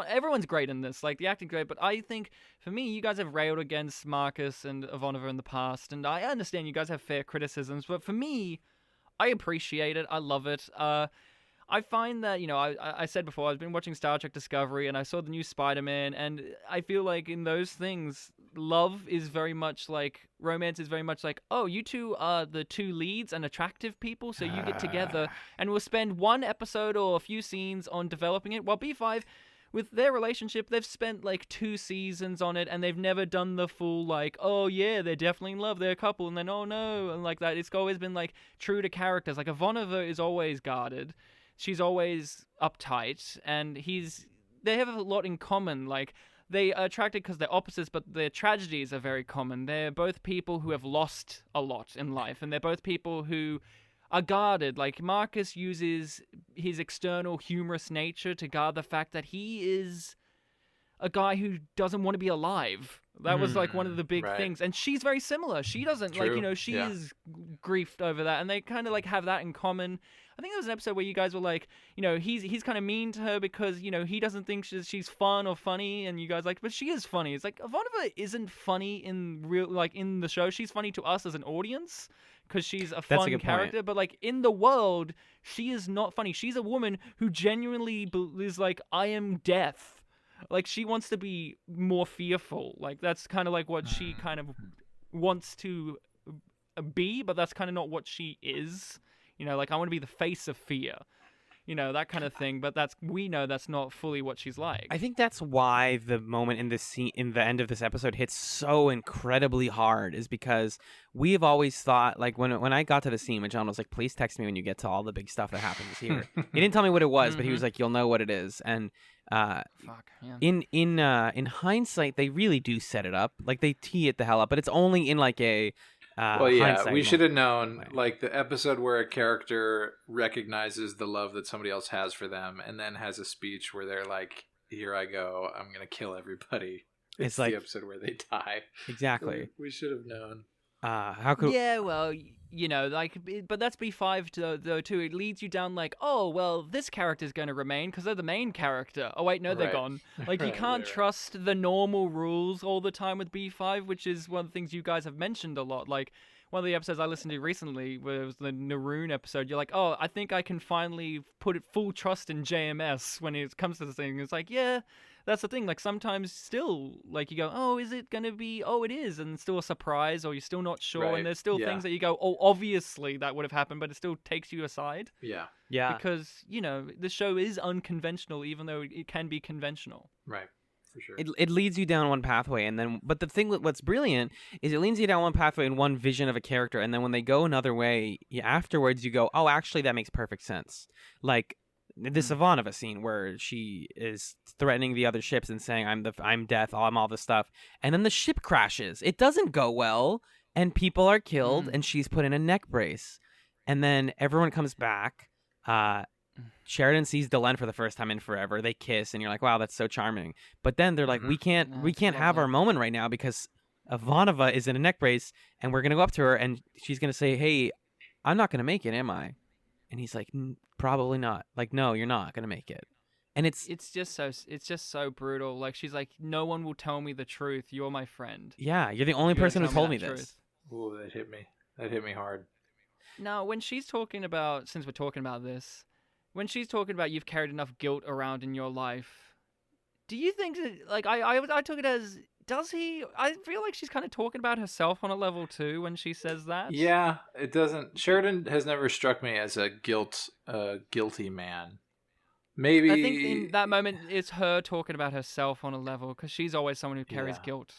Everyone's great in this. Like, the acting's great, but I think for me, you guys have railed against Marcus and Ivanova in the past, and I understand you guys have fair criticisms, but for me, I appreciate it. I love it. I find that, you know, I said before, I've been watching Star Trek Discovery and I saw the new Spider-Man, and I feel like in those things, love is very much like, romance is very much like, oh, you two are the two leads and attractive people, so you get together and we'll spend one episode or a few scenes on developing it. While B5, with their relationship, they've spent like 2 seasons on it and they've never done the full like, oh yeah, they're definitely in love, they're a couple, and then oh no, and like that. It's always been like true to characters. Like, Ivanova is always guarded. She's always uptight, and they have a lot in common. Like, they are attracted because they're opposites, but their tragedies are very common. They're both people who have lost a lot in life, and they're both people who are guarded. Like, Marcus uses his external humorous nature to guard the fact that he is a guy who doesn't want to be alive. That was like one of the big things. And she's very similar. She doesn't like, you know, she is griefed over that, and they kind of like have that in common. I think there was an episode where you guys were like, you know, he's kind of mean to her because, you know, he doesn't think she's fun or funny, and you guys like, but she is funny. It's like, Ivanova isn't funny in real, like, in the show. She's funny to us as an audience because she's a fun character, but like in the world, she is not funny. She's a woman who genuinely is like, I am death. Like, she wants to be more fearful. Like, that's kind of like what she kind of wants to be, but that's kind of not what she is. You know, like, I want to be the face of fear. You know, that kind of thing. But we know that's not fully what she's like. I think that's why the moment in this scene, in the end of this episode, hits so incredibly hard, is because we have always thought, like, when I got to the scene, when John was like, please text me when you get to all the big stuff that happens here. He didn't tell me what it was, but he was like, you'll know what it is. And in hindsight, they really do set it up. Like, they tee it the hell up, but it's only in like a well, yeah, we should have known, Right. like, the episode where a character recognizes the love that somebody else has for them and then has a speech where they're like, here I go, I'm going to kill everybody. It's like the episode where they die. Exactly. We should have known. How could Yeah, well, you know, like, but that's B5 though too. It leads you down like, oh, well, this character's going to remain because they're the main character. Oh wait, no, they're Right. gone. Like, you can't trust the normal rules all the time with B5, which is one of the things you guys have mentioned a lot. Like, one of the episodes I listened to recently, where it was the Naroon episode, you're like, oh, I think I can finally put full trust in JMS when it comes to this thing. It's like, yeah, that's the thing. Like sometimes still, like you go, oh, is it gonna be? Oh, it is, and still a surprise, or you're still not sure. Right. And there's still Yeah. things that you go, oh, obviously that would have happened, but it still takes you aside Yeah. Yeah. because the show is unconventional, even though it can be conventional. Right. For sure. It leads you down one pathway, and then but the thing what's brilliant is it leads you down one pathway and one vision of a character, and then when they go another way, afterwards you go, oh, actually that makes perfect sense. Like this Ivanova scene where she is threatening the other ships and saying, I'm death, I'm all this stuff, and then the ship crashes. It doesn't go well, and people are killed, and she's put in a neck brace, and then everyone comes back. Sheridan sees Delenn for the first time in forever. They kiss, and you're like, "Wow, that's so charming." But then they're like, "We can't have our moment right now because Ivanova is in a neck brace, and we're gonna go up to her, and she's gonna say, "Hey, I'm not gonna make it, am I?" And he's like, "Probably not." Like, "No, you're not gonna make it." And it's just so brutal. Like she's like, "No one will tell me the truth. You're my friend." yeah, you're the only person who told me this. Ooh, that hit me. That hit me hard. Now, when she's talking about, since we're talking about this, when she's talking about you've carried enough guilt around in your life, do you think that, like, I took it as, does he? I feel like she's kind of talking about herself on a level too when she says that. Yeah, it doesn't. Sheridan has never struck me as a guilty man. Maybe I think in that moment it's her talking about herself on a level because she's always someone who carries guilt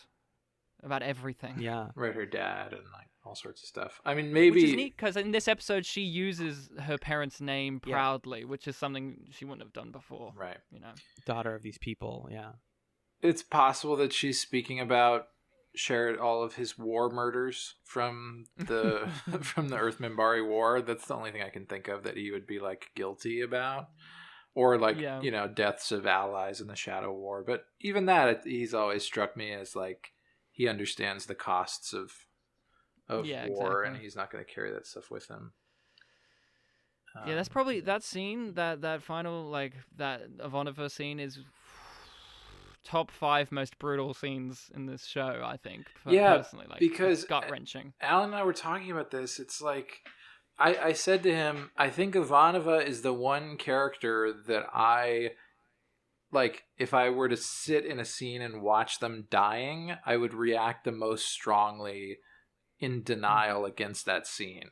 about everything. Yeah, right. Her dad and like all sorts of stuff. I mean, maybe which is neat because in this episode she uses her parents' name proudly, which is something she wouldn't have done before. Right. daughter of these people. Yeah, it's possible that she's speaking about all of his war murders from the from the Earth Minbari War. That's the only thing I can think of that he would be like guilty about. Or like, deaths of allies in the Shadow War. But even that, he's always struck me as like he understands the costs of war, exactly. and he's not going to carry that stuff with him. That's probably that scene, that final, like that Ivanova scene is top 5 most brutal scenes in this show, I think. Personally, like, because gut wrenching. Alan and I were talking about this. It's like I said to him, I think Ivanova is the one character that I like. If I were to sit in a scene and watch them dying, I would react the most strongly in denial against that scene.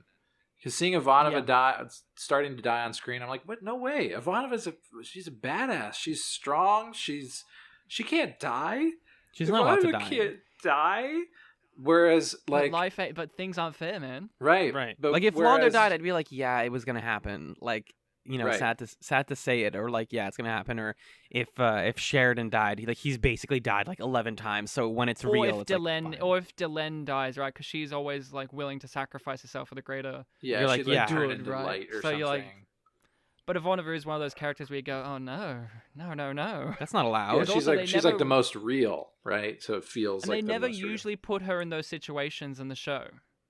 Because seeing Ivanova starting to die on screen, I'm like, what? No way. Ivanova's she's a badass. She's strong. She can't die. She's not allowed to Ivanova die. can't die. Whereas, like, but things aren't fair, man. Right. But like if Londo died, I'd be like, yeah, it was gonna happen. Like, Right. sad to say it, or like, yeah, it's gonna happen. Or if Sheridan died, he's basically died like 11 times. So when it's real, it's if Delenn dies, right? Because she's always like willing to sacrifice herself for the greater. Yeah, you're like, she'd, like, yeah, turn good, into right? light or So something. you're like, but Ivanova is one of those characters where you go, oh no. that's not allowed. Yeah, But she's also like like the most real, right? So it feels And like they the never most real. usually put her in those situations in the show.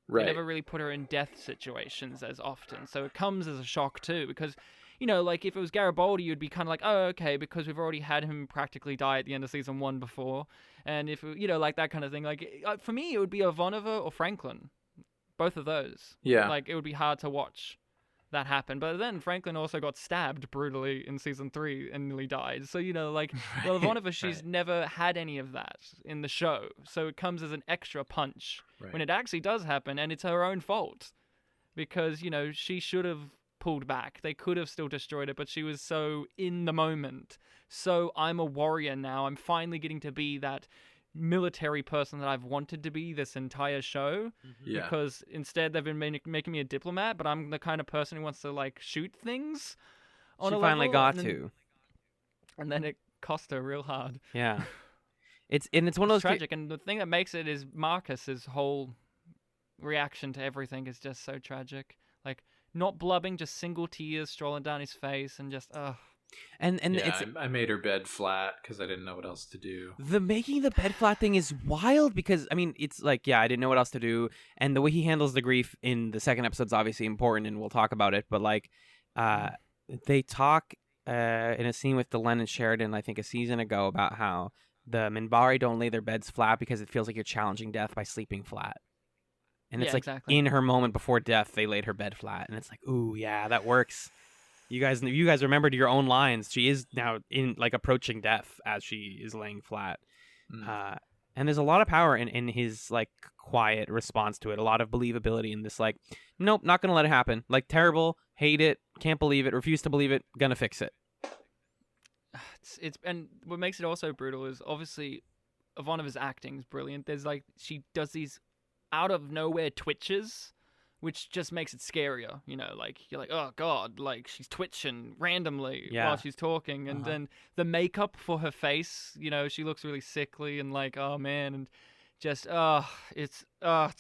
Right. They never really put her in death situations as often. So it comes as a shock too, because, like if it was Garibaldi, you'd be kind of like, oh, okay, because we've already had him practically die at the end of season 1 before. And if, like that kind of thing, like for me, it would be Ivanova or Franklin. Both of those. Yeah. Like it would be hard to watch that happen. But then Franklin also got stabbed brutally in season 3 and nearly died. So, well, Ivanova, she's never had any of that in the show. So it comes as an extra punch when it actually does happen, and it's her own fault. Because, she should have pulled back. They could have still destroyed it, but she was so in the moment. So I'm a warrior now. I'm finally getting to be that military person that I've wanted to be this entire show. Yeah. Because instead they've been making me a diplomat, but I'm the kind of person who wants to like shoot things on She a finally level, got and then, to. and then it cost her real hard. Yeah. It's one of those tragic, and the thing that makes it is Marcus's whole reaction to everything is just so tragic. Like not blubbing, just single tears strolling down his face, and just And yeah, it's I made her bed flat because I didn't know what else to do. the making the bed flat thing is wild because I mean it's like, yeah, I didn't know what else to do, and the way he handles the grief in the second episode is obviously important, and we'll talk about it. But like, they talk in a scene with Delenn and Sheridan, I think a season ago, about how the Minbari don't lay their beds flat because it feels like you're challenging death by sleeping flat. And it's Yeah, like exactly. in her moment before death, they laid her bed flat, and it's like, ooh, yeah, that works. you guys remembered your own lines. She is now in like approaching death as she is laying flat. And there's a lot of power in his like quiet response to it. A lot of believability in this, like, nope, not gonna let it happen. Like, terrible, hate it, can't believe it, refuse to believe it, gonna fix it. It's and what makes it also brutal is obviously Ivanova's acting is brilliant. There's like she does these out of nowhere twitches, which just makes it scarier. You know, like you're like, oh god, like she's twitching randomly while she's talking, and then the makeup for her face, you know, she looks really sickly and like, oh man, and just it's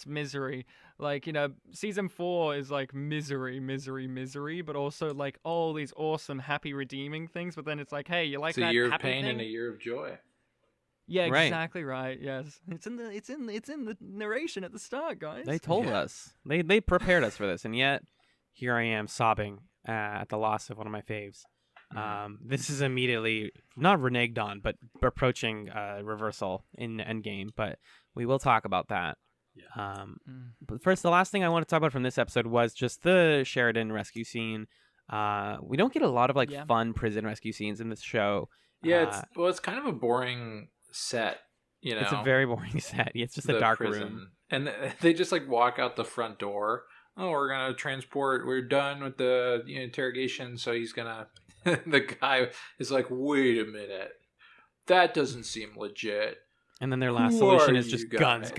misery. Like, you know, season 4 is like misery, but also like all these awesome, happy, redeeming things. But then it's like, hey, you like it's that a year of happy pain thing? and a year of joy. Yeah, Right. exactly right. Yes, it's in the narration at the start, guys. They told us. They prepared us for this, and yet here I am sobbing at the loss of one of my faves. This is immediately not reneged on, but approaching reversal in Endgame. But we will talk about that. Yeah. But first, the last thing I want to talk about from this episode was just the Sheridan rescue scene. We don't get a lot of fun prison rescue scenes in this show. Yeah, it's kind of a boring set. You know, it's a very boring set. It's just a dark room, and they just like walk out the front door. Oh, we're gonna transport. We're done with the interrogation, so he's gonna. The guy is like, wait a minute, that doesn't seem legit. And then their last Who solution are is just you guns.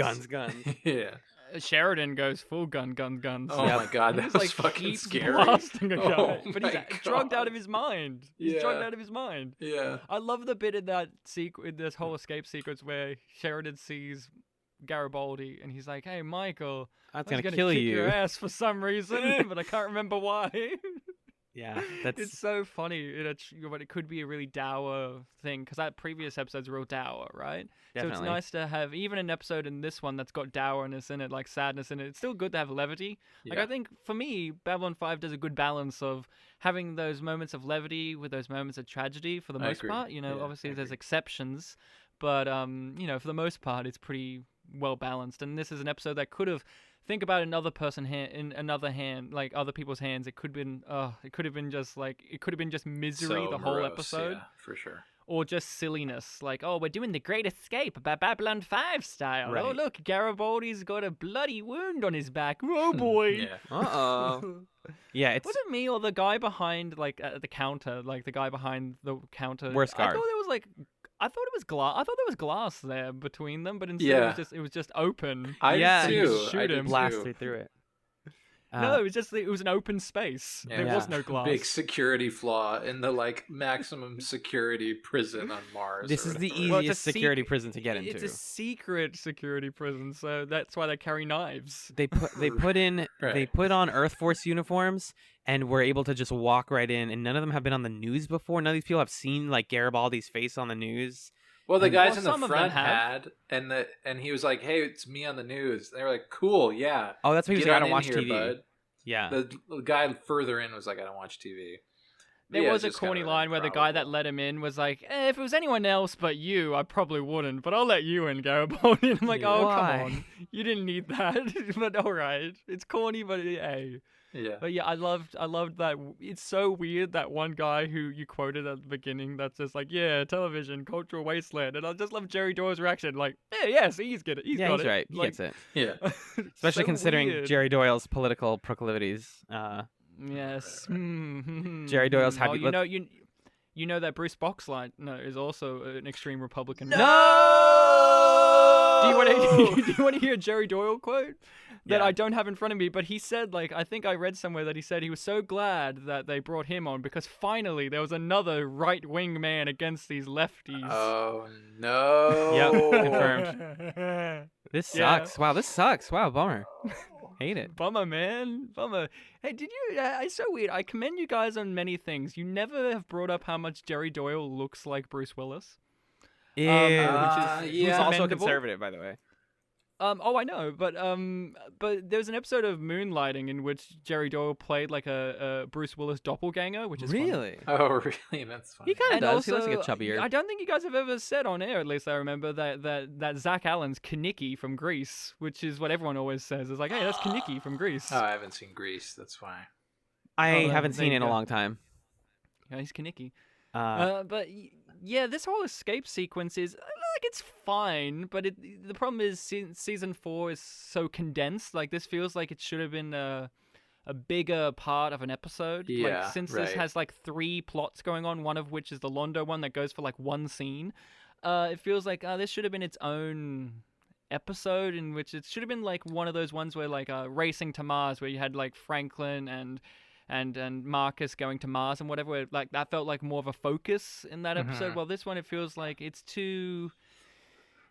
Yeah. Sheridan goes full guns. Oh my god, that He's was like fucking keeps scary. blasting a guy, Oh but my he's drugged out of his mind. He's drugged Yeah. out of his mind. Yeah. I love the bit in that in this whole escape sequence where Sheridan sees Garibaldi and he's like, "Hey, Michael, That's I was gonna gonna kill kick you." your ass for some reason, but I can't remember why." Yeah, that's It's so funny. But it could be a really dour thing because that previous episode's real dour, right? So Definitely. it's nice to have even an episode in this one that's got dourness in it, like sadness in it. It's still good to have levity. Like I think for me, Babylon 5 does a good balance of having those moments of levity with those moments of tragedy for the most part. You know, obviously there's exceptions, but you know, for the most part, it's pretty well balanced. And this is an episode that could have. Think about another person in another hand, like other people's hands. It could have been just misery the whole morose, episode, yeah, for sure. or just silliness, like, oh, we're doing the Great Escape, Babylon 5 style. Right. Oh, look, Garibaldi's got a bloody wound on his back. Oh boy. Yeah. Yeah, it's Was it me or the guy behind, like at the counter, like the guy behind the counter? Worst I guard. thought there was like. I thought it was glass. I thought there was glass there between them, but instead it was just open. I Yeah, did you too. just shoot I did him. blast too. through it. No, it was an open space. Yeah. There was no glass. Big security flaw in the like maximum security prison on Mars. This or is the whatever. Well, easiest security prison to get into. It's a secret security prison, so that's why they carry knives. They put on Earth Force uniforms and were able to just walk right in, and none of them have been on the news before. None of these people have seen like Garibaldi's face on the news. Well, the guys Well, in some the of them front have. had, and he was like, "Hey, it's me on the news." They were like, "Cool, yeah." Oh, that's why he was Get like, I on don't in watch here, TV. bud. Yeah. The guy further in was like, "I don't watch TV." There Yeah, was a it's just corny kinda line where the guy that improbable. let him in was like, if it was anyone else but you, I probably wouldn't, but I'll let you in, Garibaldi. And I'm like, Yeah. oh, Why? come on. You didn't need that. But all right. It's corny, but hey. Yeah. But yeah, I loved that. It's so weird that one guy who you quoted at the beginning that's just like, yeah, television, cultural wasteland. And I just love Jerry Doyle's reaction. Like, yes, he's got it. He's Yeah, got he's it. right. He Like, gets it. Yeah. Especially so considering weird. Jerry Doyle's political proclivities. Yes. Jerry Doyle's happy. Oh, you know that Bruce Boxlight is also an extreme Republican. No! Do you want to hear a Jerry Doyle quote that I don't have in front of me? But he said, like, I think I read somewhere that he said he was so glad that they brought him on because finally there was another right-wing man against these lefties. Oh no. Yep, confirmed. This sucks. Wow, this sucks. Wow, bummer. Hate it. Bummer, man. Bummer. Hey, did you... it's so weird. I commend you guys on many things. You never have brought up how much Jerry Doyle looks like Bruce Willis. Ew. yeah. Who's also commendable. conservative, by the way. Oh, I know, but there's an episode of Moonlighting in which Jerry Doyle played like a Bruce Willis doppelganger, which is funny. Really? Oh really? That's funny. He kind of And does. He looks like a also, chubbier. I don't think you guys have ever said on air, at least I remember, that Zach Allen's Kaniki from Greece, which is what everyone always says. It's like, hey, that's Kaniki from Greece. Oh, I haven't seen Grease. That's why. I Oh, haven't there seen it you in a go. long time. Yeah, he's Kaneki. Uh, Yeah, this whole escape sequence is like it's fine, but the problem is season 4 is so condensed. Like this feels like it should have been a bigger part of an episode. Yeah, like since right. this has like 3 plots going on, one of which is the Londo one that goes for like one scene. It feels like this should have been its own episode, in which it should have been like one of those ones where like Racing to Mars, where you had like Franklin and Marcus going to Mars and whatever, where, like that felt like more of a focus in that episode. Well, this one, it feels like it's too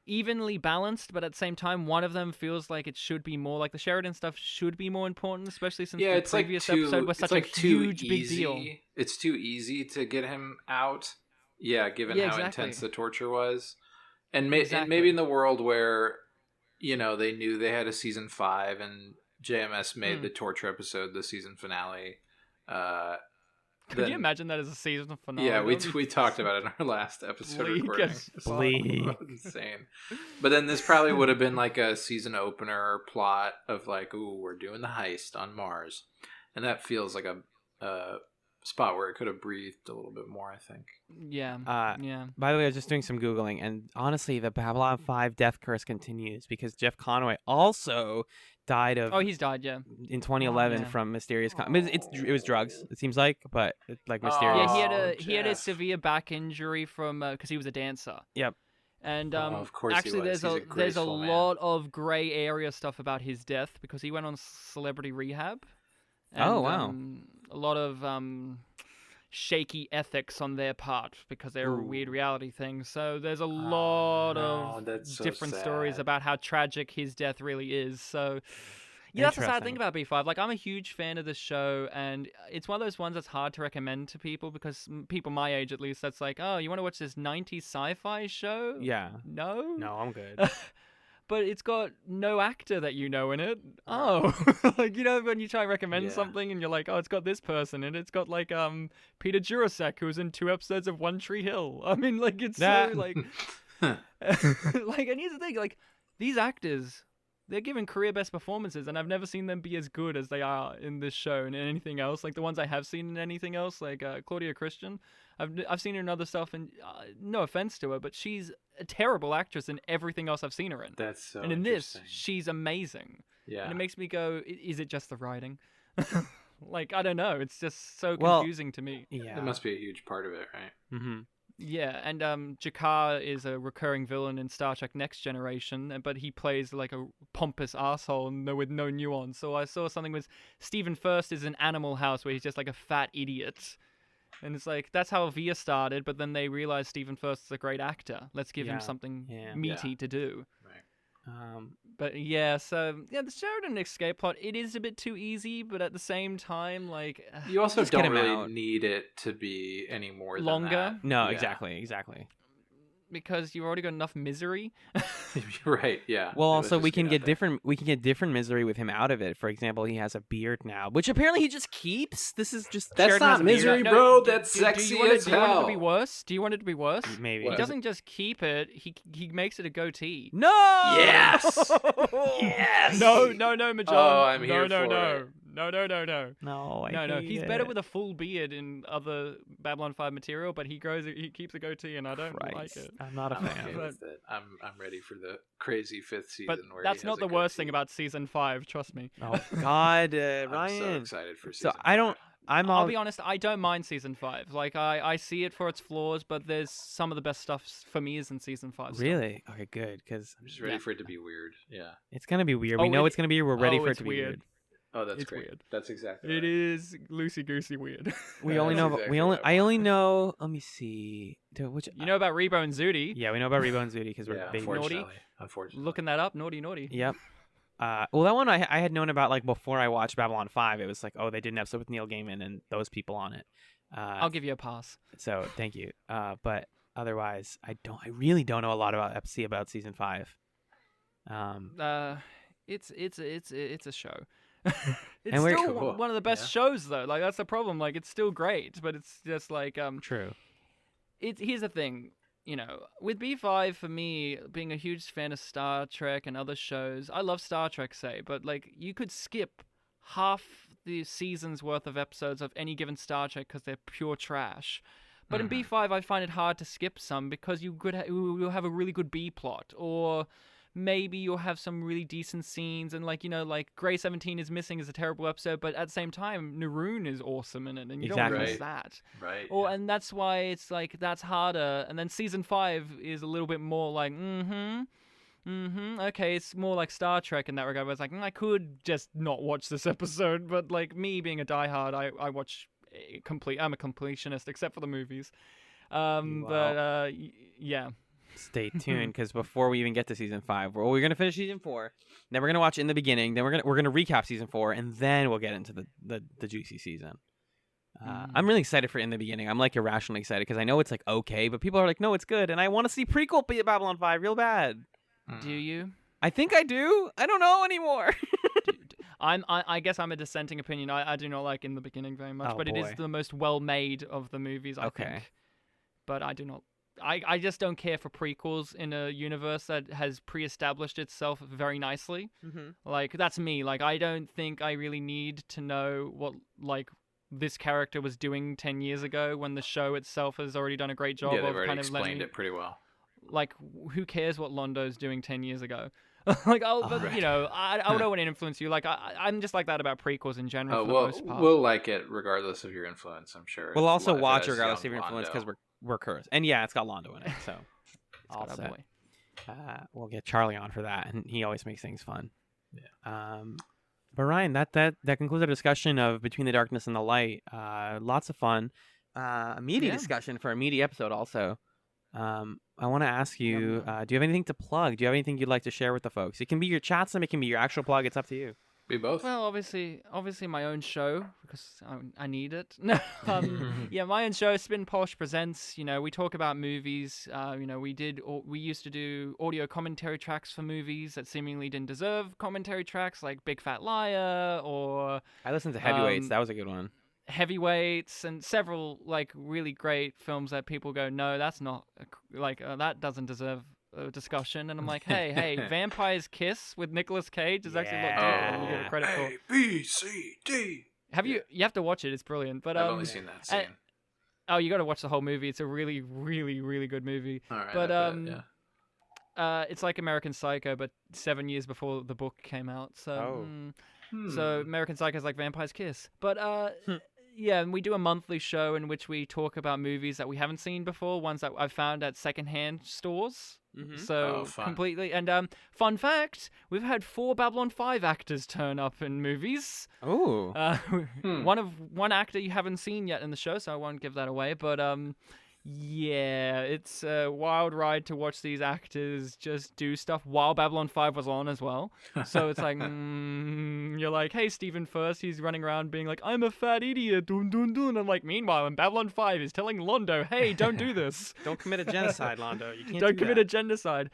evenly balanced, but at the same time one of them feels like it should be more, like the Sheridan stuff should be more important, especially since the previous episode was such a huge big deal. It's too easy to get him out, given how intense the torture was. And maybe in the world where, you know, they knew they had a season 5 and JMS made the torture episode the season finale. Could you imagine that as a season finale? Yeah, we talked about it in our last episode recording. Bleak. Insane. But then this probably would have been like a season opener plot of like, ooh, we're doing the heist on Mars. And that feels like a spot where it could have breathed a little bit more, I think. Yeah. By the way, I was just doing some Googling, and honestly, the Babylon 5 death curse continues because Jeff Conway also died of... Oh, he's died, yeah. In 2011 from mysterious... it was drugs, it seems like, but like mysterious... Yeah, he had a severe back injury from... because he was a dancer. Yep. And of course actually, he was. there's a lot of gray area stuff about his death because he went on celebrity rehab. And, oh, wow. A lot of shaky ethics on their part because they're weird reality things. So there's a lot of different stories about how tragic his death really is. So yeah, that's the sad thing about B5. Like, I'm a huge fan of this show, and it's one of those ones that's hard to recommend to people because people my age, at least, that's like, oh, you want to watch this 90s sci-fi show? Yeah. No, I'm good. But it's got no actor that you know in it. Oh, like, you know, when you try and recommend something and you're like, oh, it's got this person, and it's got like Peter Jurasek, who was in 2 episodes of One Tree Hill. I mean, like, it's so like, like, and here's the thing, like, these actors, they're giving career best performances, and I've never seen them be as good as they are in this show and in anything else. Like the ones I have seen in anything else, like Claudia Christian, I've seen her in other stuff, and no offense to her, but she's a terrible actress in everything else I've seen her in. That's so And in this, she's amazing. Yeah. And it makes me go, is it just the writing? Like, I don't know. It's just so confusing to me. Yeah. It must be a huge part of it, right? Mm-hmm. Yeah, and G'Kar is a recurring villain in Star Trek Next Generation, but he plays like a pompous asshole with no nuance. So I saw something with Stephen First is an Animal House where he's just like a fat idiot. And it's like, that's how Via started, but then they realized Stephen First is a great actor. Let's give him something meaty to do. Right. But yeah, so yeah, the Sheridan escape plot, it is a bit too easy, but at the same time, like, you also just get don't him really out. need it to be any more than longer. that. No, Yeah. exactly. Because you've already got enough misery. Right, yeah. Well, Let's also just we can get out there. different misery with him out of it. For example, he has a beard now, which apparently he just keeps. This is just That's Sheridan not has a beard. misery, No, bro. do- That's do- sexy do you want as it, do you want it hell. to be worse? Do you want it to be worse? Maybe. He What? doesn't just keep it. He makes it a goatee. No. Yes! Yes! No, Magellan. Oh, I'm here for it. No. No, He's better with a full beard in other Babylon 5 material, but he keeps a goatee, and I don't like it. I'm not a I'm fan. okay with it. I'm ready for the crazy 5th season. But where that's he not has the a worst thing goatee. about season 5. Trust me. Oh God, I'm Ryan. so excited for season So I don't. 5. I'll be honest, I don't mind season 5. Like, I see it for its flaws, but there's some of the best stuff for me is in season 5. still. Really? Okay, good. Because I'm just ready for it to be weird. Yeah. it's gonna be weird. Oh, We know it- it's gonna be. We're ready oh, for it it's to be weird. weird. Oh, that's It's great. weird. That's exactly It right. is loosey-goosey weird. We only That's know. exactly we only. what I I only want. know. Let me see. Which You know about Rebo and Zudi. Yeah, we know about Rebo and Zudi because we're Yeah, big. unfortunately. Looking that up, naughty. Yep. Well, that one I had known about like before I watched Babylon 5. It was like, oh, they did an episode with Neil Gaiman and those people on it. I'll give you a pass. So thank you. But otherwise, I really don't know a lot about season 5. It's a show. It's And we're- still Cool. one of the best shows, though. Like, that's the problem. Like, it's still great, but it's just like True. Here's the thing. You know, with B5, for me, being a huge fan of Star Trek and other shows, I love Star Trek, say, but like, you could skip half the season's worth of episodes of any given Star Trek because they're pure trash. But in B5, I find it hard to skip some because you'll have a really good B plot, or maybe you'll have some really decent scenes, and like Grey 17 is Missing is a terrible episode, but at the same time, Naroon is awesome in it, and you don't miss that. Right. And that's why it's like that's harder. And then season 5 is a little bit more like, okay, it's more like Star Trek in that regard. Where it's like I could just not watch this episode, but like me being a diehard, I watch complete. I'm a completionist, except for the movies. But yeah. Stay tuned, because before we even get to season 5, we're gonna finish season 4. Then we're gonna watch In the Beginning. Then we're gonna recap season 4, and then we'll get into the juicy season. I'm really excited for In the Beginning. I'm like irrationally excited because I know it's like okay, but people are like, no, it's good, and I want to see prequel Babylon 5 real bad. Do you? I think I do. I don't know anymore. I guess I'm a dissenting opinion. I do not like In the Beginning very much, but it is the most well-made of the movies, I think. But I do not... I just don't care for prequels in a universe that has pre-established itself very nicely. Like, that's me. Like, I don't think I really need to know what, like, this character was doing 10 years ago when the show itself has already done a great job they've of already kind of explained it pretty well. Like, who cares what Londo's doing 10 years ago? Like, I don't want to influence you. Like, I'm just like that about prequels in general. For the most part. We'll like it regardless of your influence, I'm sure. We'll also watch regardless of your influence because we're cursed. And yeah, it's got Londo in it, so all set. We'll get Charlie on for that, and he always makes things fun. Yeah. But Ryan, that concludes our discussion of Between the Darkness and the Light. Lots of fun. A meaty discussion for a meaty episode also. I want to ask you, do you have anything to plug? Do you have anything you'd like to share with the folks? It can be your chats, it can be your actual plug. It's up to you. Be both. Well, obviously my own show, because I need it. Yeah, my own show, Spin Polish Presents. We talk about movies. We used to do audio commentary tracks for movies that seemingly didn't deserve commentary tracks, like Big Fat Liar, or... I listened to Heavyweights. That was a good one. Heavyweights, and several like really great films that people go, no, that's not that doesn't deserve a discussion. And I'm like, hey, Vampire's Kiss with Nicolas Cage is actually a lot deeper than we give it credit for. A, B, C, D. You have to watch it. It's brilliant. But I've only seen that scene. You got to watch the whole movie. It's a really, really, really good movie. All right, but it's like American Psycho, but 7 years before the book came out. So, so American Psycho is like Vampire's Kiss. But yeah, and we do a monthly show in which we talk about movies that we haven't seen before, ones that I've found at secondhand stores. So completely. And fun fact, we've had 4 Babylon 5 actors turn up in movies. Oh. One actor you haven't seen yet in the show, so I won't give that away. But yeah, it's a wild ride to watch these actors just do stuff while Babylon 5 was on as well. So it's like, you're like, hey, Stephen First, he's running around being like, I'm a fat idiot, dun dun dun. And like, meanwhile, in Babylon 5 is telling Londo, hey, don't do this. Don't commit a genocide, Londo. You can't don't commit a genocide.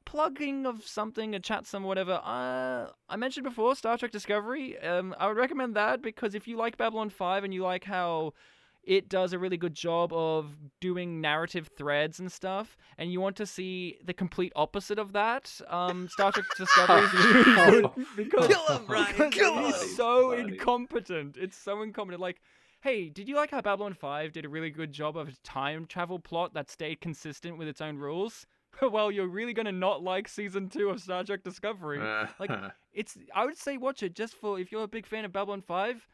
Plugging of something, a chat, some whatever. I mentioned before Star Trek Discovery. I would recommend that because if you like Babylon 5 and you like how it does a really good job of doing narrative threads and stuff, and you want to see the complete opposite of that, Star Trek Discovery is really good because, kill him, Ryan, kill him. It's so incompetent. It's so incompetent. Like, hey, did you like how Babylon 5 did a really good job of a time travel plot that stayed consistent with its own rules? Well, you're really gonna not like season 2 of Star Trek Discovery. Like, I would say watch it just for, if you're a big fan of Babylon 5,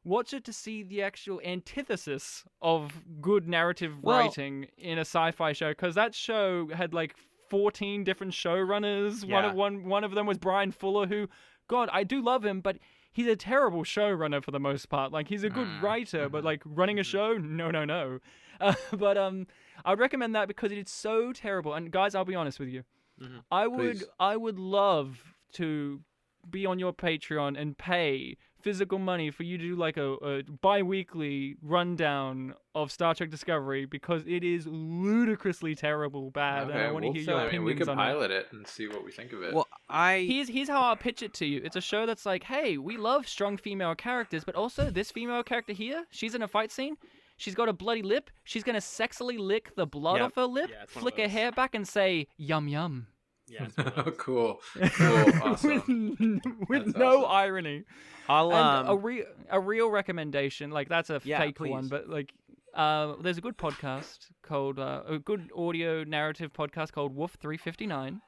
watch it to see the actual antithesis of good narrative writing in a sci-fi show, because that show had like 14 different showrunners. Yeah. One of them was Brian Fuller, who, God, I do love him, but he's a terrible showrunner for the most part. Like, he's a good writer, but like running a show, no. But I would recommend that because it's so terrible. And guys, I'll be honest with you, I would love to be on your Patreon and pay physical money for you to do like a bi-weekly rundown of Star Trek Discovery, because it is ludicrously terrible bad. Okay, and I want to hear your opinions we could on pilot it and see what we think of it. Well, here's how I'll pitch it to you. It's a show that's like, hey, we love strong female characters, but also this female character here, she's in a fight scene, she's got a bloody lip, she's gonna sexily lick the blood off her lip, flick her hair back and say, yum yum. Yeah, spoilers. Cool. Awesome. with That's no awesome. irony. I'll And a real recommendation, like that's a Yeah, fake please. one, but like there's a good podcast called a good audio narrative podcast called Wolf 359.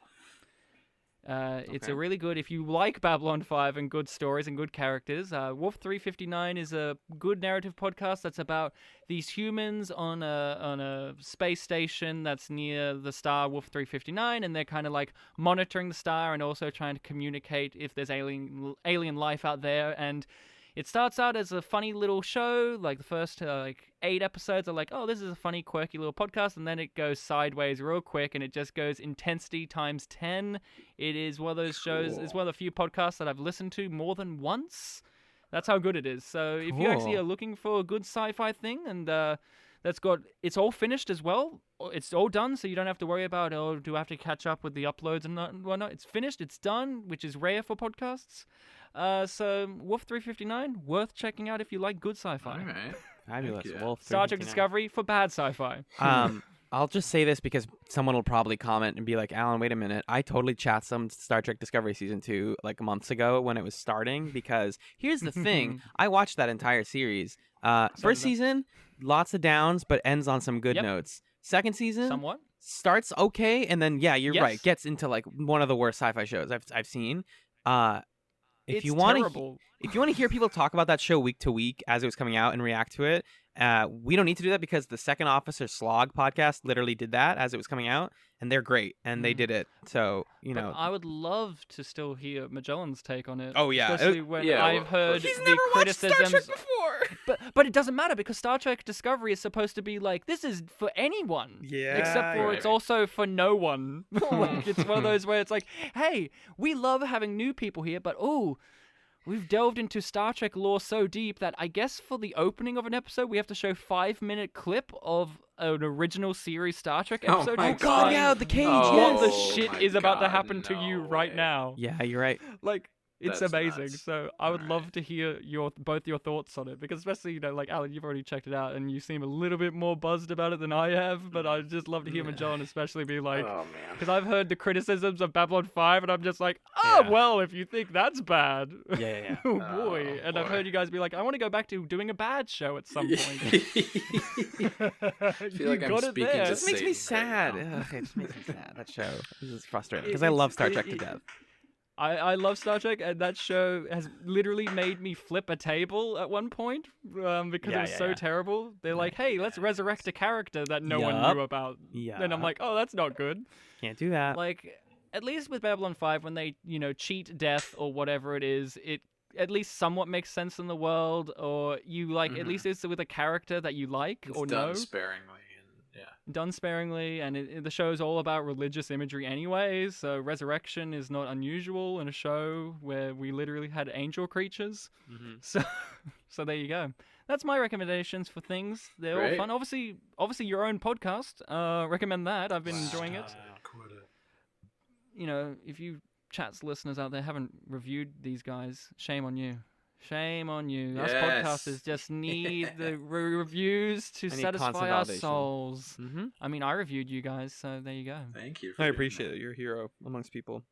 It's a really good, if you like Babylon 5 and good stories and good characters, Wolf 359 is a good narrative podcast that's about these humans on a space station that's near the star Wolf 359, and they're kind of like monitoring the star and also trying to communicate if there's alien life out there. And it starts out as a funny little show, like the first 8 episodes are like, oh, this is a funny, quirky little podcast, and then it goes sideways real quick, and it just goes intensity times 10. It is one of those shows, it's one of the few podcasts that I've listened to more than once. That's how good it is. So if you actually Cool. are looking for a good sci-fi thing, and it's all finished as well, it's all done, so you don't have to worry about, oh, do I have to catch up with the uploads and whatnot. It's finished, it's done, which is rare for podcasts. So Wolf 359, worth checking out if you like good sci-fi. All right. Fabulous. Heck yeah. Wolf Star Trek 359. Discovery for bad sci-fi. I'll just say this because someone will probably comment and be like, Alan, wait a minute. I totally chat some Star Trek Discovery Season 2 like months ago when it was starting, because here's the thing. I watched that entire series. First did I. season, lots of downs, but ends on some good Yep. notes. Second season, Somewhat. starts okay, and then, yeah, you're right, Yes. gets into like one of the worst sci-fi shows I've seen. If It's you want terrible. if you want to hear people talk about that show week to week as it was coming out and react to it, we don't need to do that because the Second Officer Slog podcast literally did that as it was coming out, and they're great, and they did it. So, you But know. I would love to still hear Magellan's take on it. Oh, yeah. Especially when Yeah, I've heard He's the never watched criticisms. Star Trek before! But it doesn't matter because Star Trek Discovery is supposed to be like, this is for anyone. Yeah, Except for right. it's also for no one. Like, it's one of those where it's like, hey, we love having new people here, but ooh, we've delved into Star Trek lore so deep that I guess for the opening of an episode, we have to show 5-minute clip of an original series Star Trek Oh episode. my to God, explain yeah, the cage, What the Oh shit my is about to God, happen to you no right way. now. Yeah, you're right. Like, it's That's amazing. nuts. So I would Alright. love to hear both your thoughts on it, because especially, you know, like Alan, you've already checked it out and you seem a little bit more buzzed about it than I have, but I'd just love to hear Magellan especially be like, Oh man. because I've heard the criticisms of Babylon 5 and I'm just like, oh, Yeah. well, if you think that's bad. Yeah. Oh boy. And I've boy. heard you guys be like, I want to go back to doing a bad show at some point. I feel like I'm got it speaking there. It to just makes me Satan sad. right now. Ugh, it just makes me sad, that show. This is frustrating because I love Star Trek to death. I love Star Trek, and that show has literally made me flip a table at one point because it was so terrible. They're like, hey, let's resurrect a character that no one Yup. knew about. Yeah. And I'm like, oh, that's not good. Can't do that. Like, at least with Babylon 5, when they, you know, cheat death or whatever it is, it at least somewhat makes sense in the world, or you, like, at least it's with a character that you like It's or done know. sparingly, and Done sparingly, and the show's all about religious imagery anyways, so resurrection is not unusual in a show where we literally had angel creatures. So there you go. That's my recommendations for things. They're all Great. fun. Obviously your own podcast. Recommend that. I've been enjoying it. You know, if you Chats listeners out there haven't reviewed these guys, shame on you. Shame on you. Us Yes. podcasters just need the reviews to I need satisfy constant our validation. souls. Mm-hmm. I mean, I reviewed you guys, so there you go. Thank you. For I doing appreciate that. it. You're a hero amongst people.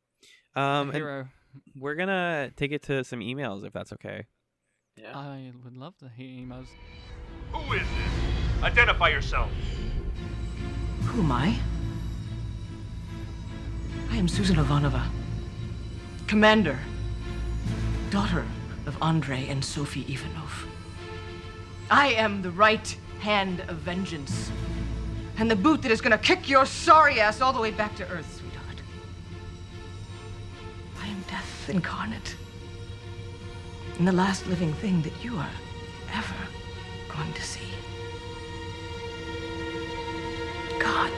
A And hero. we're gonna take it to some emails if that's okay. Yeah. I would love to hear emails. Who is this? Identify yourself. Who am I? I am Susan Ivanova, commander, daughter of Andrei and Sophie Ivanov. I am the right hand of vengeance, and the boot that is gonna kick your sorry ass all the way back to Earth, sweetheart. I am death incarnate, and the last living thing that you are ever going to see. God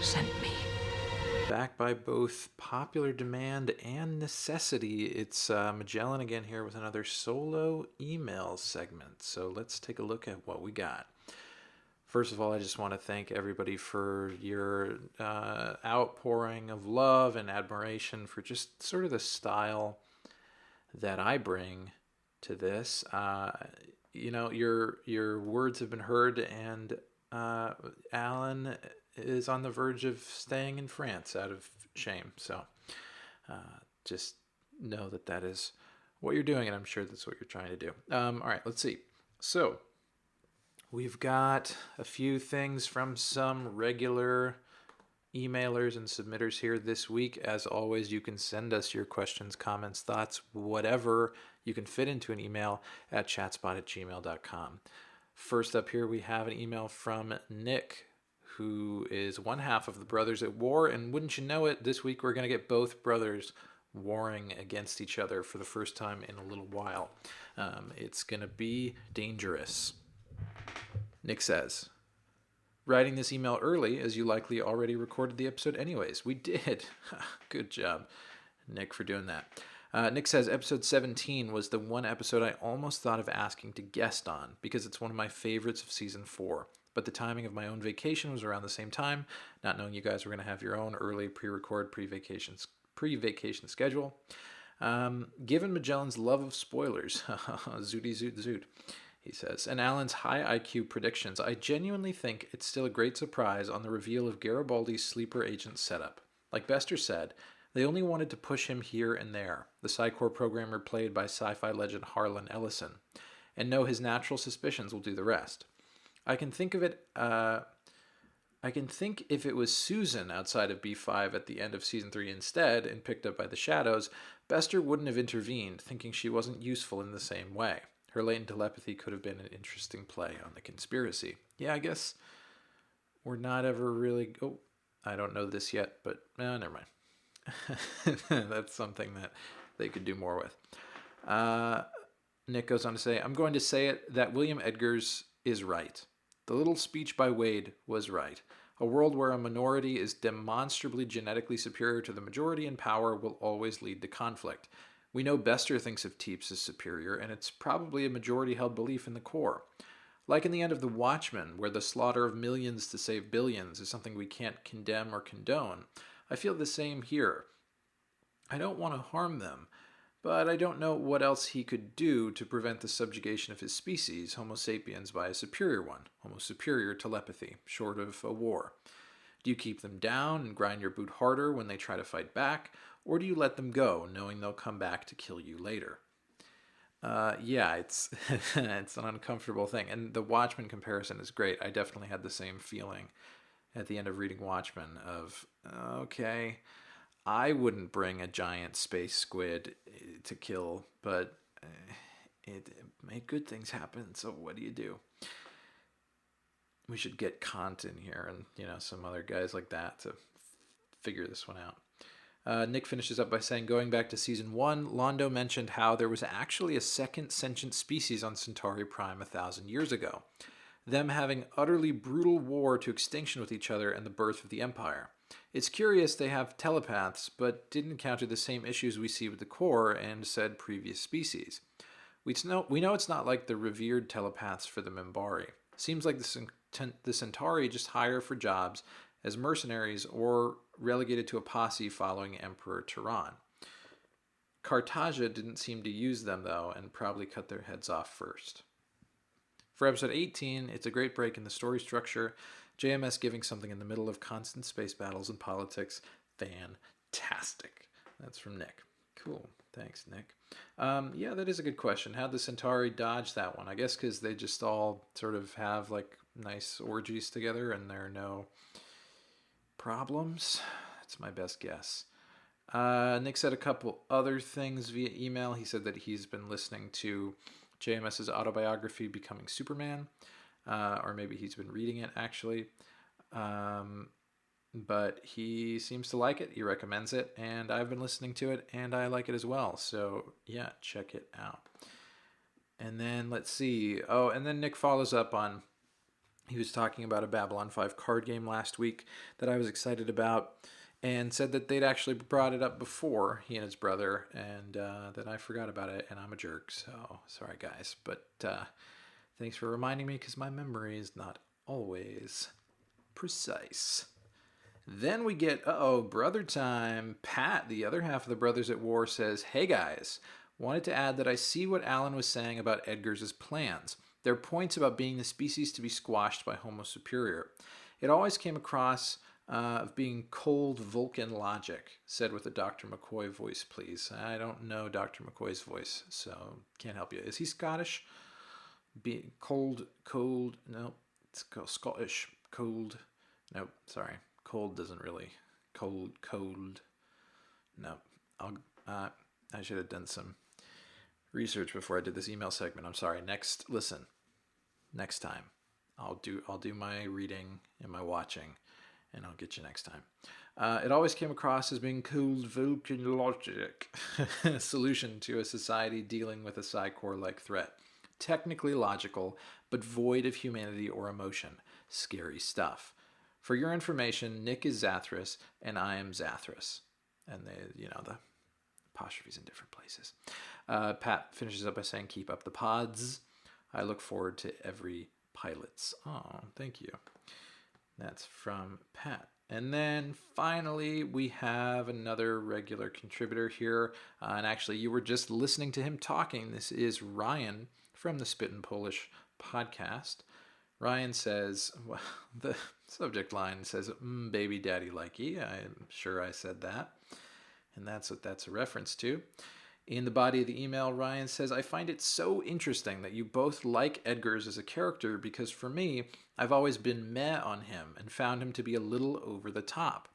sent me. Back by both popular demand and necessity, it's Magellan again here with another solo email segment. So let's take a look at what we got. First of all, I just want to thank everybody for your outpouring of love and admiration for just sort of the style that I bring to this. You know, your words have been heard, and Alan is on the verge of staying in France out of shame. So just know that is what you're doing, and I'm sure that's what you're trying to do. All right, let's see. So we've got a few things from some regular emailers and submitters here this week. As always, you can send us your questions, comments, thoughts, whatever you can fit into an email at chatspot@gmail.com. First up here, we have an email from Nick, who is one half of the Brothers at War. And wouldn't you know it, this week we're going to get both brothers warring against each other for the first time in a little while. It's going to be dangerous. Nick says, writing this email early, as you likely already recorded the episode anyways. We did. Good job, Nick, for doing that. Nick says, episode 17 was the one episode I almost thought of asking to guest on, because it's one of my favorites of season 4. But the timing of my own vacation was around the same time, not knowing you guys were going to have your own early pre-record, pre-vacation schedule. Given Magellan's love of spoilers, zooty zoot zoot, he says, and Alan's high IQ predictions, I genuinely think it's still a great surprise on the reveal of Garibaldi's sleeper agent setup. Like Bester said, they only wanted to push him here and there, the Psy-Corps programmer played by sci-fi legend Harlan Ellison, and know his natural suspicions will do the rest. I can think if it was Susan outside of B5 at the end of season 3 instead and picked up by the shadows, Bester wouldn't have intervened, thinking she wasn't useful in the same way. Her latent telepathy could have been an interesting play on the conspiracy. Yeah, I guess we're not ever really... Oh, I don't know this yet, but never mind. That's something that they could do more with. Nick goes on to say, I'm going to say it that William Edgars is right. The little speech by Wade was right. A world where a minority is demonstrably genetically superior to the majority in power will always lead to conflict. We know Bester thinks of Teeps as superior, and it's probably a majority-held belief in the Corps. Like in the end of The Watchmen, where the slaughter of millions to save billions is something we can't condemn or condone, I feel the same here. I don't want to harm them, but I don't know what else he could do to prevent the subjugation of his species, Homo sapiens, by a superior one, Homo superior telepathy, short of a war. Do you keep them down and grind your boot harder when they try to fight back, or do you let them go, knowing they'll come back to kill you later? Yeah, it's it's an uncomfortable thing. And the Watchmen comparison is great. I definitely had the same feeling at the end of reading Watchmen of, okay, I wouldn't bring a giant space squid to kill, but it made good things happen, so what do you do? We should get Kant in here and, some other guys like that to figure this one out. Nick finishes up by saying, going back to season 1, Londo mentioned how there was actually a second sentient species on Centauri Prime 1,000 years ago, them having utterly brutal war to extinction with each other and the birth of the Empire. It's curious they have telepaths, but didn't encounter the same issues we see with the Corps and said previous species. We know it's not like the revered telepaths for the Minbari. Seems like the Centauri just hire for jobs as mercenaries or relegated to a posse following Emperor Turan. Cartagia didn't seem to use them, though, and probably cut their heads off first. For episode 18, it's a great break in the story structure. JMS giving something in the middle of constant space battles and politics. Fantastic. That's from Nick. Cool. Thanks, Nick. Yeah, that is a good question. How'd the Centauri dodge that one? I guess because they just all sort of have, nice orgies together and there are no problems. That's my best guess. Nick said a couple other things via email. He said that he's been listening to JMS's autobiography, Becoming Superman, or maybe he's been reading it, actually. But he seems to like it. He recommends it, and I've been listening to it, and I like it as well. So, yeah, check it out. And then, let's see. Oh, and then Nick follows up on... He was talking about a Babylon 5 card game last week that I was excited about and said that they'd actually brought it up before, he and his brother, and that I forgot about it, and I'm a jerk, so sorry, guys. But thanks for reminding me, because my memory is not always precise. Then we get, brother time. Pat, the other half of the Brothers at War, says, hey, guys, wanted to add that I see what Alan was saying about Edgars' plans. their points about being the species to be squashed by Homo superior. It always came across of being cold Vulcan logic, said with a Dr. McCoy voice, please. I don't know Dr. McCoy's voice, so can't help you. Is he Scottish? Cold, no, it's Scottish, cold, no, sorry, cold doesn't really, cold, no, I should have done some research before I did this email segment. I'm sorry. Next time, I'll do my reading and my watching, and I'll get you next time. It always came across as being cold Vulcan logic, solution to a society dealing with a Psy-Corps-like threat. Technically logical, but void of humanity or emotion. Scary stuff. For your information, Nick is Zathras, and I am Zathras. And the apostrophes in different places. Pat finishes up by saying, keep up the pods. I look forward to every pilot's. Oh, thank you. That's from Pat. And then finally, we have another regular contributor here. And actually, you were just listening to him talking. This is Ryan from the Spittin' Polish podcast. Ryan says, well, the subject line says, baby daddy likey. I'm sure I said that. And that's what that's a reference to. In the body of the email, Ryan says, I find it so interesting that you both like Edgars as a character because for me, I've always been meh on him and found him to be a little over the top.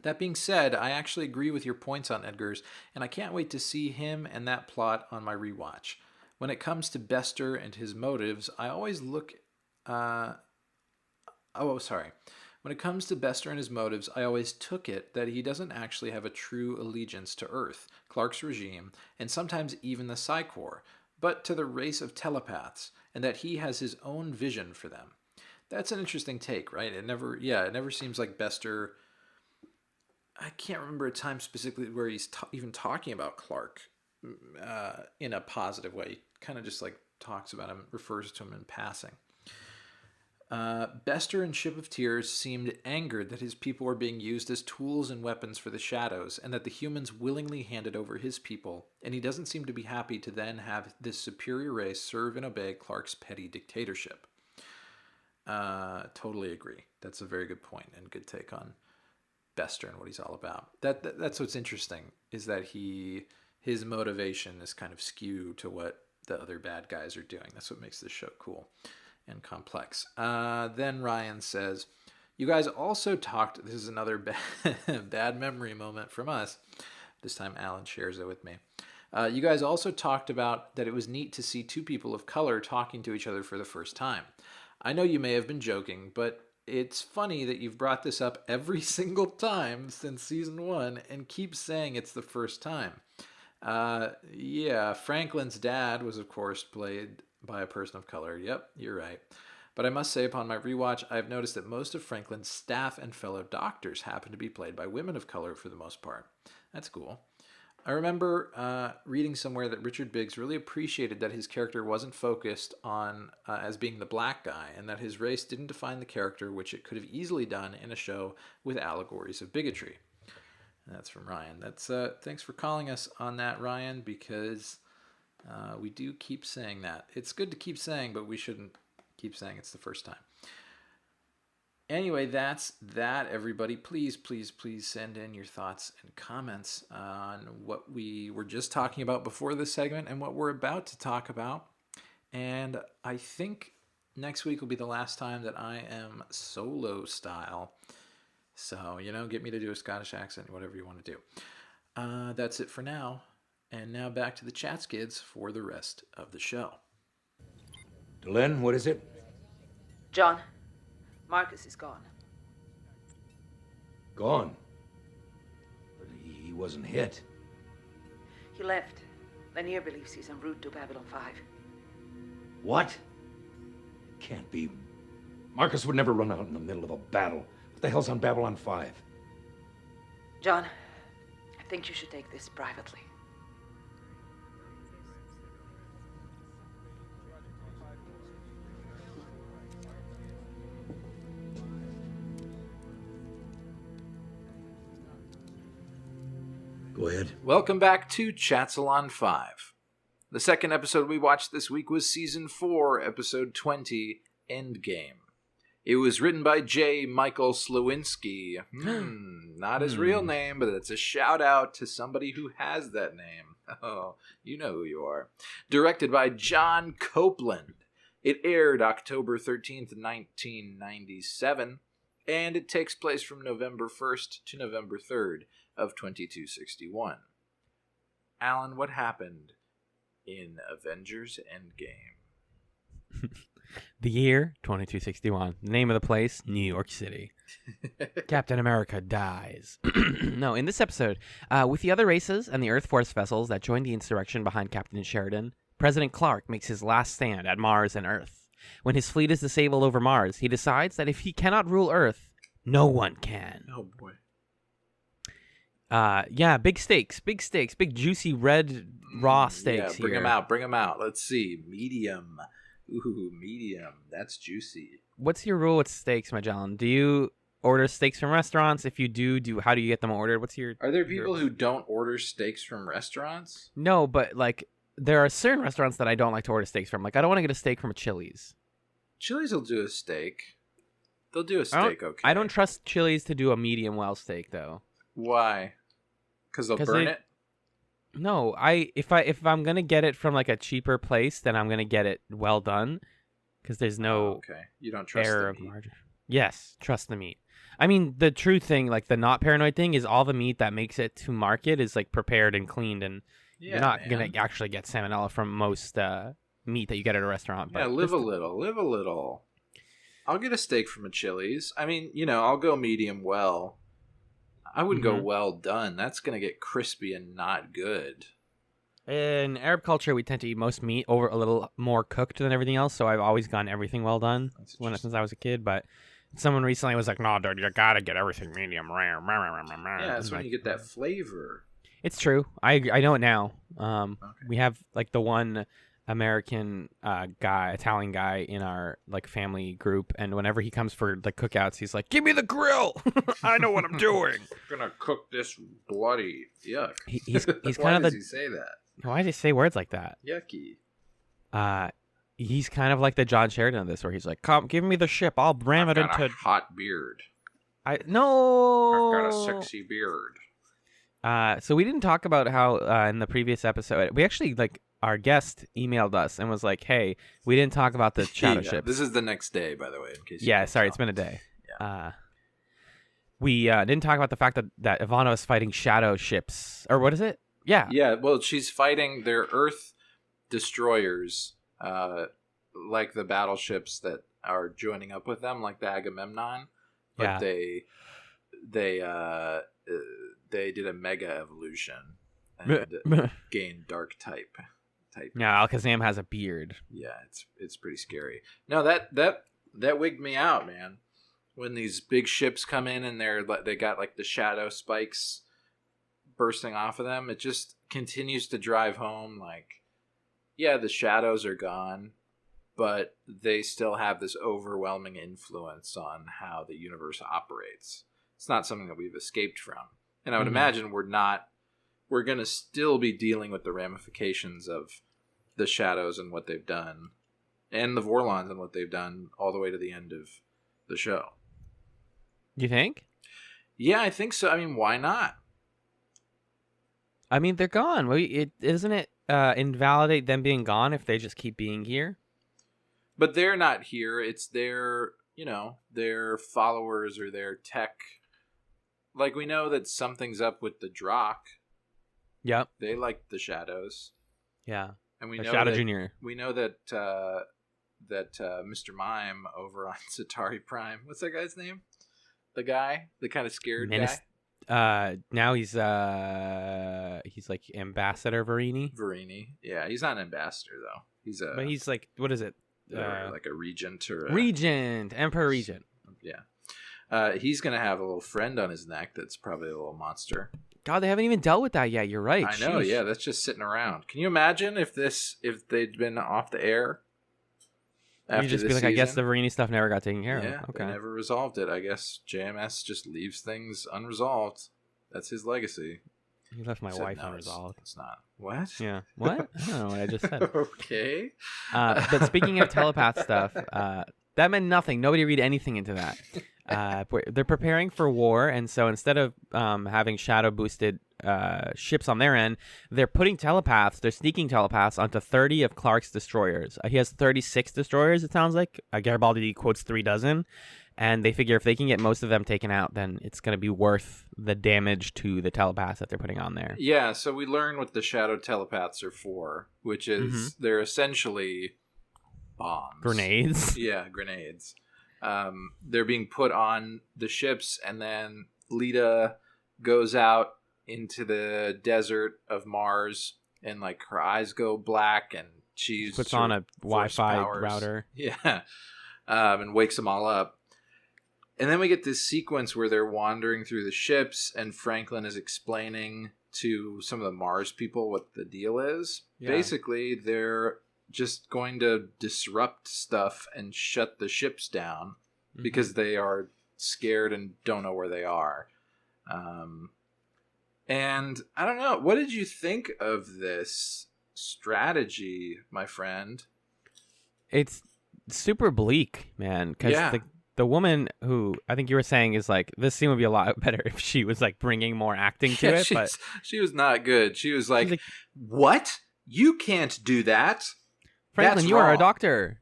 That being said, I actually agree with your points on Edgars, and I can't wait to see him and that plot on my rewatch. When it comes to Bester and his motives, I always look... When it comes to Bester and his motives, I always took it that he doesn't actually have a true allegiance to Earth, Clark's regime, and sometimes even the Psy-Corps, but to the race of telepaths, and that he has his own vision for them. That's an interesting take, right? It never seems like Bester... I can't remember a time specifically where he's even talking about Clark in a positive way. He kind of just like talks about him, refers to him in passing. Bester in Ship of Tears seemed angered that his people were being used as tools and weapons for the Shadows, and that the humans willingly handed over his people, and he doesn't seem to be happy to then have this superior race serve and obey Clark's petty dictatorship. Totally agree. That's a very good point and good take on Bester and what he's all about. That's what's interesting, is that his motivation is kind of skewed to what the other bad guys are doing. That's what makes this show cool and complex. Then Ryan says, you guys also talked, this is another bad memory moment from us. This time Alan shares it with me. You guys also talked about that it was neat to see two people of color talking to each other for the first time. I know you may have been joking, but it's funny that you've brought this up every single time since season 1 and keep saying it's the first time. Franklin's dad was, of course, played by a person of color. Yep, you're right. But I must say, upon my rewatch, I've noticed that most of Franklin's staff and fellow doctors happen to be played by women of color for the most part. That's cool. I remember reading somewhere that Richard Biggs really appreciated that his character wasn't focused on as being the black guy, and that his race didn't define the character, which it could have easily done in a show with allegories of bigotry. And that's from Ryan. That's thanks for calling us on that, Ryan, because we do keep saying that. It's good to keep saying, but we shouldn't keep saying it's the first time. Anyway, that's that, everybody. Please send in your thoughts and comments on what we were just talking about before this segment and what we're about to talk about. And I think next week will be the last time that I am solo style. So, get me to do a Scottish accent, whatever you want to do. That's it for now. And now back to the ChatzKids for the rest of the show. Delenn, what is it? John, Marcus is gone. Gone? But he wasn't hit. He left. Lanier believes he's en route to Babylon 5. What? It can't be. Marcus would never run out in the middle of a battle. What the hell's on Babylon 5? John, I think you should take this privately. Go ahead. Welcome back to Chatzylon 5. The second episode we watched this week was Season 4, Episode 20, Endgame. It was written by J. Michael Slowinski. Not his real name, but it's a shout out to somebody who has that name. Oh, you know who you are. Directed by John Copeland. It aired October 13th, 1997, and it takes place from November 1st to November 3rd of 2261. Alan, what happened in Avengers Endgame? The year, 2261. The name of the place, New York City. Captain America dies. No, in this episode, with the other races and the Earth Force vessels that joined the insurrection behind Captain Sheridan, President Clark makes his last stand at Mars and Earth. When his fleet is disabled over Mars, he decides that if he cannot rule Earth, no one can. Oh, boy. Yeah, big steaks, big juicy red raw steaks. Yeah, bring them out. Let's see. Medium. Ooh, medium. That's juicy. What's your rule with steaks, Magellan? Do you order steaks from restaurants? If you do how do you get them ordered? Are there people who don't order steaks from restaurants? No, but like there are certain restaurants that I don't like to order steaks from. Like I don't want to get a steak from a Chili's. Chili's will do a steak. They'll do a steak, okay. I don't trust Chili's to do a medium well steak though. Why? Because they'll burn it? No, if I'm gonna get it from like a cheaper place, then I'm gonna get it well done, because there's no You don't trust error the of meat. margin. Yes, trust the meat. I mean, the true thing, like the not paranoid thing, is all the meat that makes it to market is like prepared and cleaned, and you're not gonna actually get salmonella from most meat that you get at a restaurant. Yeah, but live a little. I'll get a steak from a Chili's. I mean, I'll go medium well. I wouldn't go well done. That's going to get crispy and not good. In Arab culture, we tend to eat most meat over a little more cooked than everything else, so I've always gotten everything well done since I was a kid. But someone recently was like, "No, dude, you gotta get everything medium rare." Yeah, that's when you get that flavor. It's true. I know it now. We have like the one American Italian guy in our like family group, and whenever he comes for like cookouts, he's like, "Give me the grill! I know what I'm doing." I'm gonna cook this bloody yuck. He's Why kind of does he say that? Why does he say words like that? Yucky. He's kind of like the John Sheridan of this, where he's like, "Come, give me the ship. I'll ram it into a hot beard. No. I've got a sexy beard." So we didn't talk about how in the previous episode we actually like. Our guest emailed us and was like, "Hey, we didn't talk about the shadow ships." This is the next day, by the way, in case. Sorry, it's been a day. Yeah. We didn't talk about the fact that Ivanova is fighting shadow ships, or what is it? Yeah. Yeah. Well, she's fighting their Earth destroyers, like the battleships that are joining up with them, like the Agamemnon. But they did a mega evolution and gained dark type. Yeah, Alakazam has a beard. Yeah, it's pretty scary. No, that wigged me out, man. When these big ships come in and they got like the shadow spikes bursting off of them, it just continues to drive home like, yeah, the shadows are gone, but they still have this overwhelming influence on how the universe operates. It's not something that we've escaped from. And I would imagine we're going to still be dealing with the ramifications of the shadows and what they've done, and the Vorlons and what they've done all the way to the end of the show. You think? Yeah, I think so. I mean, why not? I mean, they're gone. Doesn't it invalidate them being gone if they just keep being here? But they're not here. It's their followers or their tech. Like, we know that something's up with the Drakh. Yep. They like the shadows. Yeah. And we know Shadow that, Junior. We know that Mr. Mime over on Satari Prime. What's that guy's name? The kind of scared guy. Now he's like Ambassador Verini. Verini. Yeah, he's not an ambassador though. But he's like, what is it? Like a regent or Emperor Regent. Yeah. He's gonna have a little friend on his neck that's probably a little monster. God, they haven't even dealt with that yet. You're right. I know. Yeah, that's just sitting around. Can you imagine if they'd been off the air? You just be like, I guess the Verini stuff never got taken care of. Yeah, okay. They never resolved it. I guess JMS just leaves things unresolved. That's his legacy. You left my Said wife no, unresolved. It's not. What? Yeah. What? I don't know what I just said. Okay. But speaking of telepath stuff, that meant nothing. Nobody read anything into that. They're preparing for war, and so instead of having shadow-boosted ships on their end, they're putting telepaths, they're sneaking telepaths onto 30 of Clark's destroyers. He has 36 destroyers, it sounds like. Garibaldi quotes 36, and they figure if they can get most of them taken out, then it's going to be worth the damage to the telepaths that they're putting on there. Yeah, so we learn what the shadow telepaths are for, which is they're essentially bombs. Grenades. Yeah, grenades. They're being put on the ships, and then Lita goes out into the desert of Mars, and like her eyes go black, and she puts on a Wi-Fi router. Yeah, and wakes them all up. And then we get this sequence where they're wandering through the ships, and Franklin is explaining to some of the Mars people what the deal is. Yeah. Basically, they're just going to disrupt stuff and shut the ships down because they are scared and don't know where they are. And I don't know, what did you think of this strategy, my friend? It's super bleak, man, because the woman who I think you were saying is like, this scene would be a lot better if she was like bringing more acting to it. But she was not good. She was like, what? You can't do that. Franklin, you are a doctor.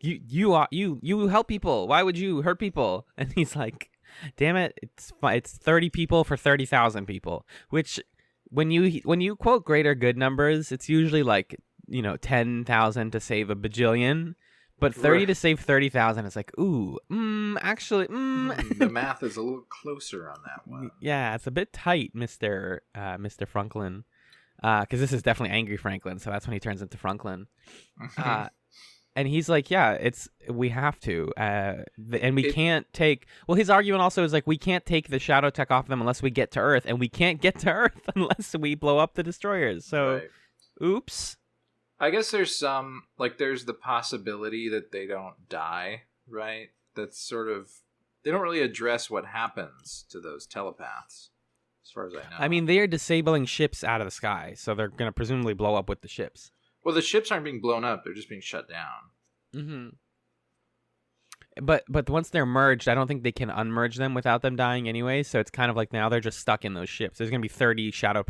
You help people. Why would you hurt people? And he's like, damn it, it's 30 people for 30,000 people. Which when you quote greater good numbers, it's usually like 10,000 to save a bajillion. But 30 to save 30,000 is like, actually. The math is a little closer on that one. Yeah, it's a bit tight, Mr. Franklin. Because this is definitely Angry Franklin, so that's when he turns into Franklin. And he's like, yeah, we have to. And we can't take... Well, his argument also is like, we can't take the shadow tech off them unless we get to Earth, and we can't get to Earth unless we blow up the destroyers. So, oops. I guess there's there's the possibility that they don't die, right? That's sort of... They don't really address what happens to those telepaths, as far as I know. I mean, they are disabling ships out of the sky, so they're going to presumably blow up with the ships. Well, the ships aren't being blown up; they're just being shut down. But once they're merged, I don't think they can unmerge them without them dying anyway. So it's kind of like now they're just stuck in those ships. There's going to be 30 shadow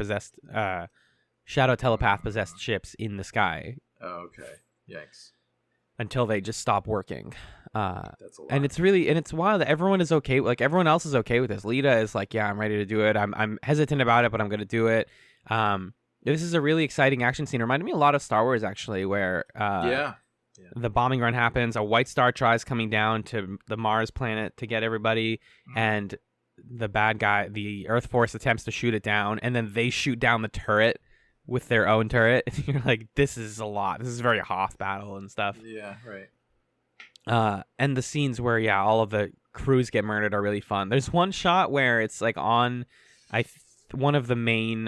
telepath possessed ships in the sky. Oh, okay. Yikes. Until they just stop working. That's a lot. And it's wild that everyone is okay. Like everyone else is okay with this. Lita is like, yeah, I'm ready to do it. I'm hesitant about it, but I'm going to do it. This is a really exciting action scene. It reminded me a lot of Star Wars, actually, where the bombing run happens. A White Star tries coming down to the Mars planet to get everybody, and the bad guy, the Earth Force, attempts to shoot it down, and then they shoot down the turret with their own turret. And you're like, this is a lot. This is very Hoth battle and stuff. Yeah, right. And the scenes where, all of the crews get murdered are really fun. There's one shot where it's like on one of the main...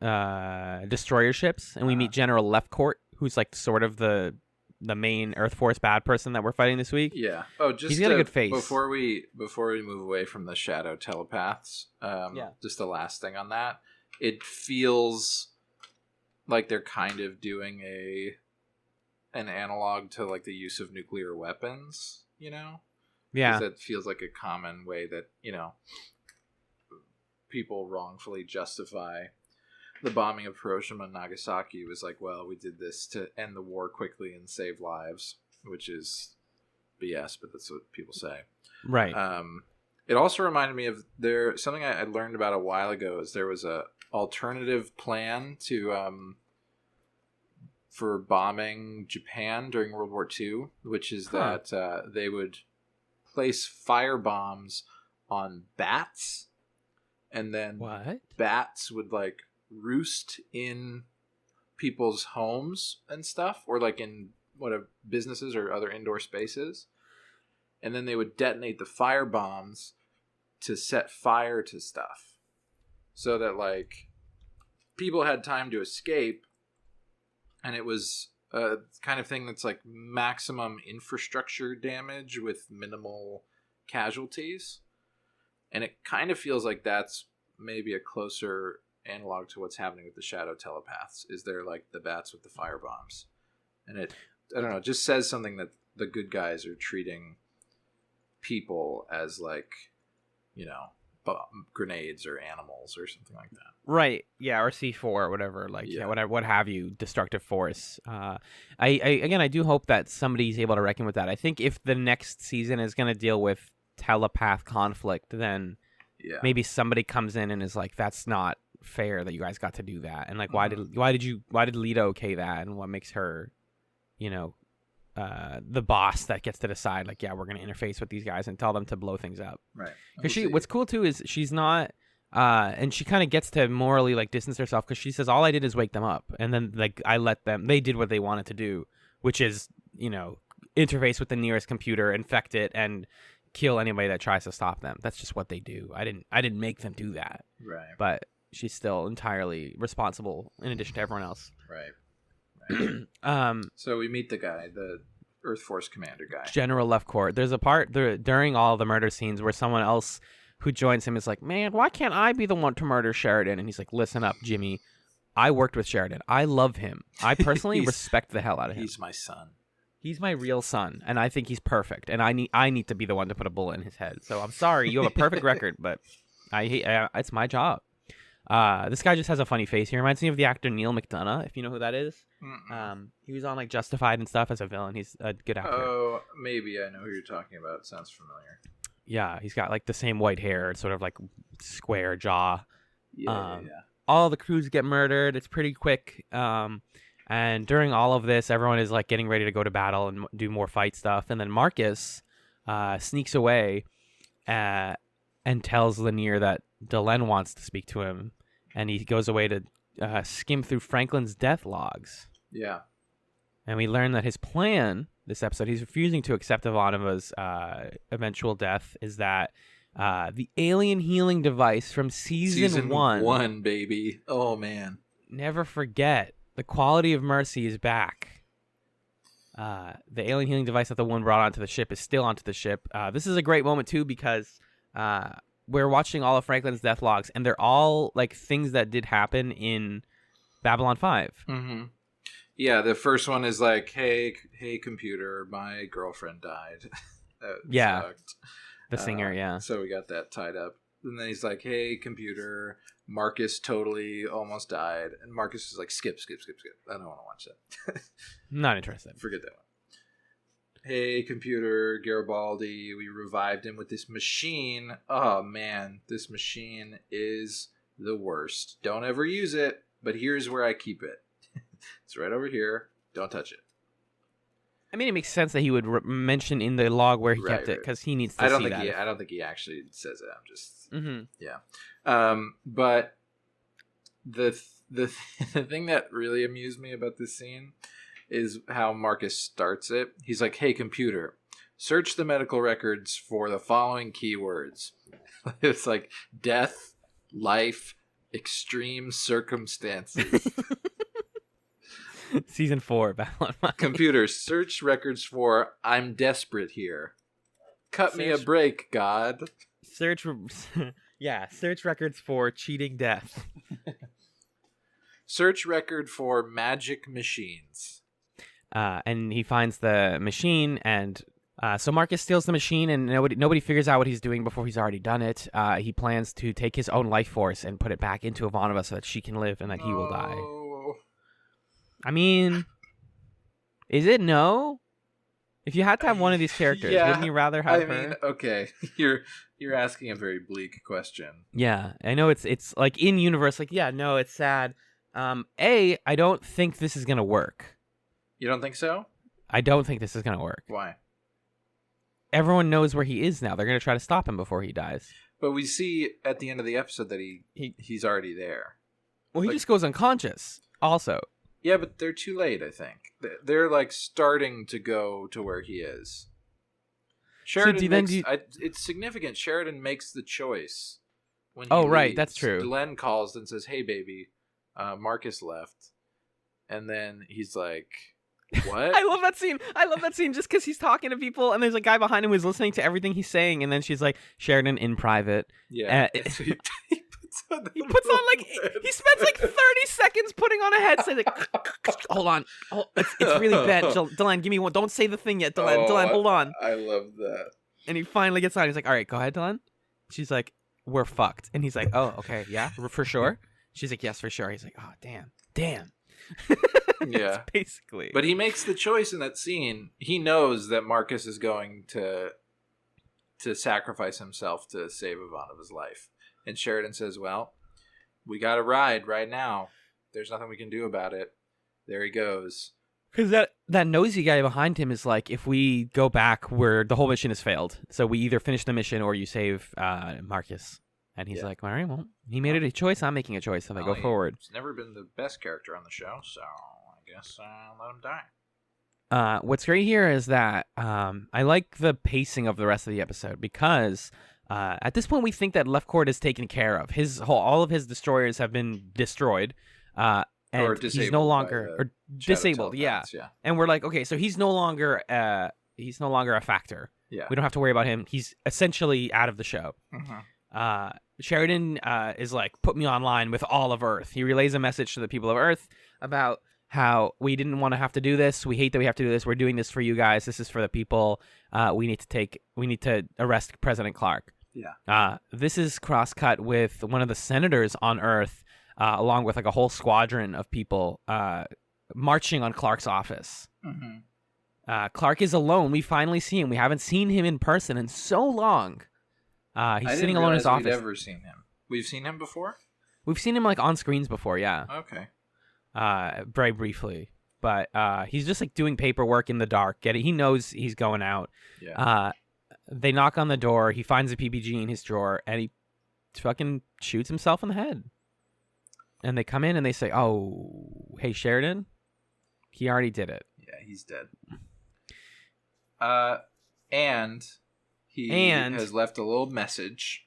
destroyer ships, and we meet General Leftcourt, who's like sort of the main Earth Force bad person that we're fighting this week. Yeah. Oh, just he's got a good face. Before we move away from the shadow telepaths, just the last thing on that, it feels like they're kind of doing an analog to like the use of nuclear weapons. Yeah. That feels like a common way that people wrongfully justify the bombing of Hiroshima and Nagasaki. Was like, well, we did this to end the war quickly and save lives, which is BS, but that's what people say. Right. It also reminded me of something I learned about a while ago. Is there was a alternative plan for bombing Japan during World War II, which is that they would place fire bombs on bats, and then bats would like roost in people's homes and stuff, or like in businesses or other indoor spaces, and then they would detonate the fire bombs to set fire to stuff, so that like people had time to escape, and it was a kind of thing that's like maximum infrastructure damage with minimal casualties. And it kind of feels like that's maybe a closer analog to what's happening with the shadow telepaths. Is they're like the bats with the fire bombs, and it, I don't know, it just says something that the good guys are treating people as like, you know, grenades or animals or something like that. Right. Yeah. Or C4 or whatever. Like, yeah, what have you? Destructive force. I do hope that somebody's able to reckon with that. I think if the next season is going to deal with telepath conflict, then maybe somebody comes in and is like, that's not fair that you guys got to do that. And like, why did Lita okay that? And what makes her, you know, the boss that gets to decide, like, yeah, we're going to interface with these guys and tell them to blow things up. Right. Because what's cool too is she's not, and she kind of gets to morally like distance herself because she says, all I did is wake them up. And then like I let them, they did what they wanted to do, which is, you know, interface with the nearest computer, infect it, and kill anybody that tries to stop them. That's just what they do. I didn't make them do that. Right. But she's still entirely responsible in addition to everyone else. Right. So we meet the guy, the Earth Force commander guy, General Leftcourt. There's a part during all the murder scenes where someone else who joins him is like, man, why can't I be the one to murder Sheridan? And he's like, listen up, Jimmy. I worked with Sheridan. I love him. I personally respect the hell out of him. He's my son. He's my real son, and I think he's perfect. And I need to be the one to put a bullet in his head. So I'm sorry, you have a perfect record, but it's my job. This guy just has a funny face. He reminds me of the actor Neil McDonough, if you know who that is. He was on like Justified and stuff as a villain. He's a good actor. Oh, maybe I know who you're talking about. It sounds familiar. Yeah, he's got like the same white hair, sort of like square jaw. Yeah. All the crews get murdered. It's pretty quick. And during all of this, everyone is like getting ready to go to battle and do more fight stuff. And then Marcus sneaks away and tells Lanier that Delenn wants to speak to him. And he goes away to skim through Franklin's death logs. Yeah. And we learn that his plan this episode, he's refusing to accept Ivanova's eventual death, is that the alien healing device from season one. One, baby. Oh, man. Never forget, the quality of mercy is back. The alien healing device that the one brought onto the ship is still onto the ship. This is a great moment, too, because we're watching all of Franklin's death logs, and they're all like things that did happen in Babylon 5. Mm-hmm. Yeah, the first one is like, hey, computer, my girlfriend died. Yeah, sucked. The singer, yeah. So we got that tied up. And then he's like, hey, computer, Marcus totally almost died. And Marcus is like, skip. I don't want to watch that. Not interested. Forget that one. Hey, computer, Garibaldi, we revived him with this machine. Oh, man, this machine is the worst. Don't ever use it, but here's where I keep it. It's right over here. Don't touch it. I mean, it makes sense that he would mention in the log where he kept it, because he needs to see that. I don't think he actually says it. I'm just... Mm-hmm. Yeah. But the thing that really amused me about this scene is how Marcus starts it. He's like, hey, computer, search the medical records for the following keywords. It's like death, life, extreme circumstances. Season 4, Babylon 5. Computer, search records for I'm desperate here. Cut me a break, God. Search records for cheating death. Search record for magic machines. And he finds the machine, and so Marcus steals the machine, and nobody figures out what he's doing before he's already done it. He plans to take his own life force and put it back into Ivanova so that she can live and that he will die. I mean, is it no? If you had to have one of these characters, wouldn't you rather have her? I mean, okay, you're asking a very bleak question. Yeah, I know it's like in universe, like, yeah, no, it's sad. I don't think this is gonna work. You don't think so? I don't think this is gonna work. Why? Everyone knows where he is now. They're gonna try to stop him before he dies. But we see at the end of the episode that he's already there. Well, he just goes unconscious. Also. Yeah, but they're too late, I think. They're like starting to go to where he is. Sheridan it's significant. Sheridan makes the choice when he leaves. Right, that's true. Delenn calls and says, hey, baby, Marcus left. And then he's like, what? I love that scene just because he's talking to people and there's a guy behind him who's listening to everything he's saying. And then she's like, Sheridan in private. Yeah. He He puts on he spends 30 seconds putting on a headset. Like, hold on. Oh, it's really bad. Dylan, give me one. Don't say the thing yet, Dylan. Dylan, hold on. I love that. And he finally gets on. He's like, all right, go ahead, Dylan. She's like, we're fucked. And he's like, oh, okay, yeah, for sure. She's like, yes, for sure. He's like, oh, damn. Yeah. Basically. But he makes the choice in that scene. He knows that Marcus is going to sacrifice himself to save Ivanova's life. And Sheridan says, well, we got to ride right now. There's nothing we can do about it. There he goes. Because that nosy guy behind him is like, if we go back, the whole mission has failed. So we either finish the mission or you save Marcus. And he's like, all right, well, he made it a choice. I'm making a choice. So I go forward. He's never been the best character on the show, so I guess let him die. What's great here is that I like the pacing of the rest of the episode because at this point we think that Left Court is taken care of. All of his destroyers have been destroyed. And he's no longer disabled, yeah. And we're like, okay, so he's no longer a factor. Yeah, we don't have to worry about him. He's essentially out of the show. Mm-hmm. Sheridan is like, put me online with all of Earth. He relays a message to the people of Earth about how we didn't want to have to do this. We hate that we have to do this. We're doing this for you guys. This is for the people. We need to arrest President Clark. Yeah. This is cross-cut with one of the senators on Earth. Along with a whole squadron of people marching on Clark's office. Mm-hmm. Clark is alone. We finally see him. We haven't seen him in person in so long. He's sitting alone in his office. We've never seen him. We've seen him before? We've seen him on screens before, yeah. Okay. Very briefly. But he's just doing paperwork in the dark. He knows he's going out. Yeah. They knock on the door. He finds a PPG in his drawer, and he fucking shoots himself in the head. And they come in and they say, oh, hey, Sheridan, he already did it. Yeah, he's dead. And he has left a little message.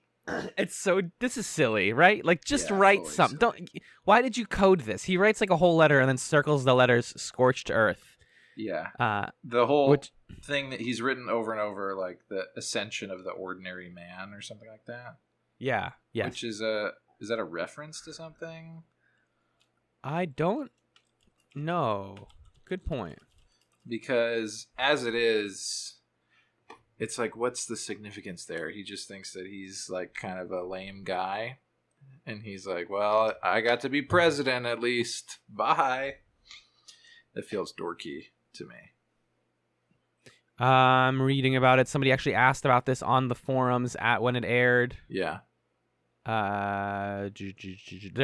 This is silly, right? Just write something. Why did you code this? He writes a whole letter and then circles the letters scorched earth. Yeah. The whole thing that he's written over and over, the ascension of the ordinary man or something like that. Yeah. Yeah. Which is Is that a reference to something? I don't know. Good point. Because as it is, it's what's the significance there? He just thinks that he's kind of a lame guy. And he's like, well, I got to be president at least. Bye. That feels dorky to me. I'm reading about it. Somebody actually asked about this on the forums when it aired. Yeah. They're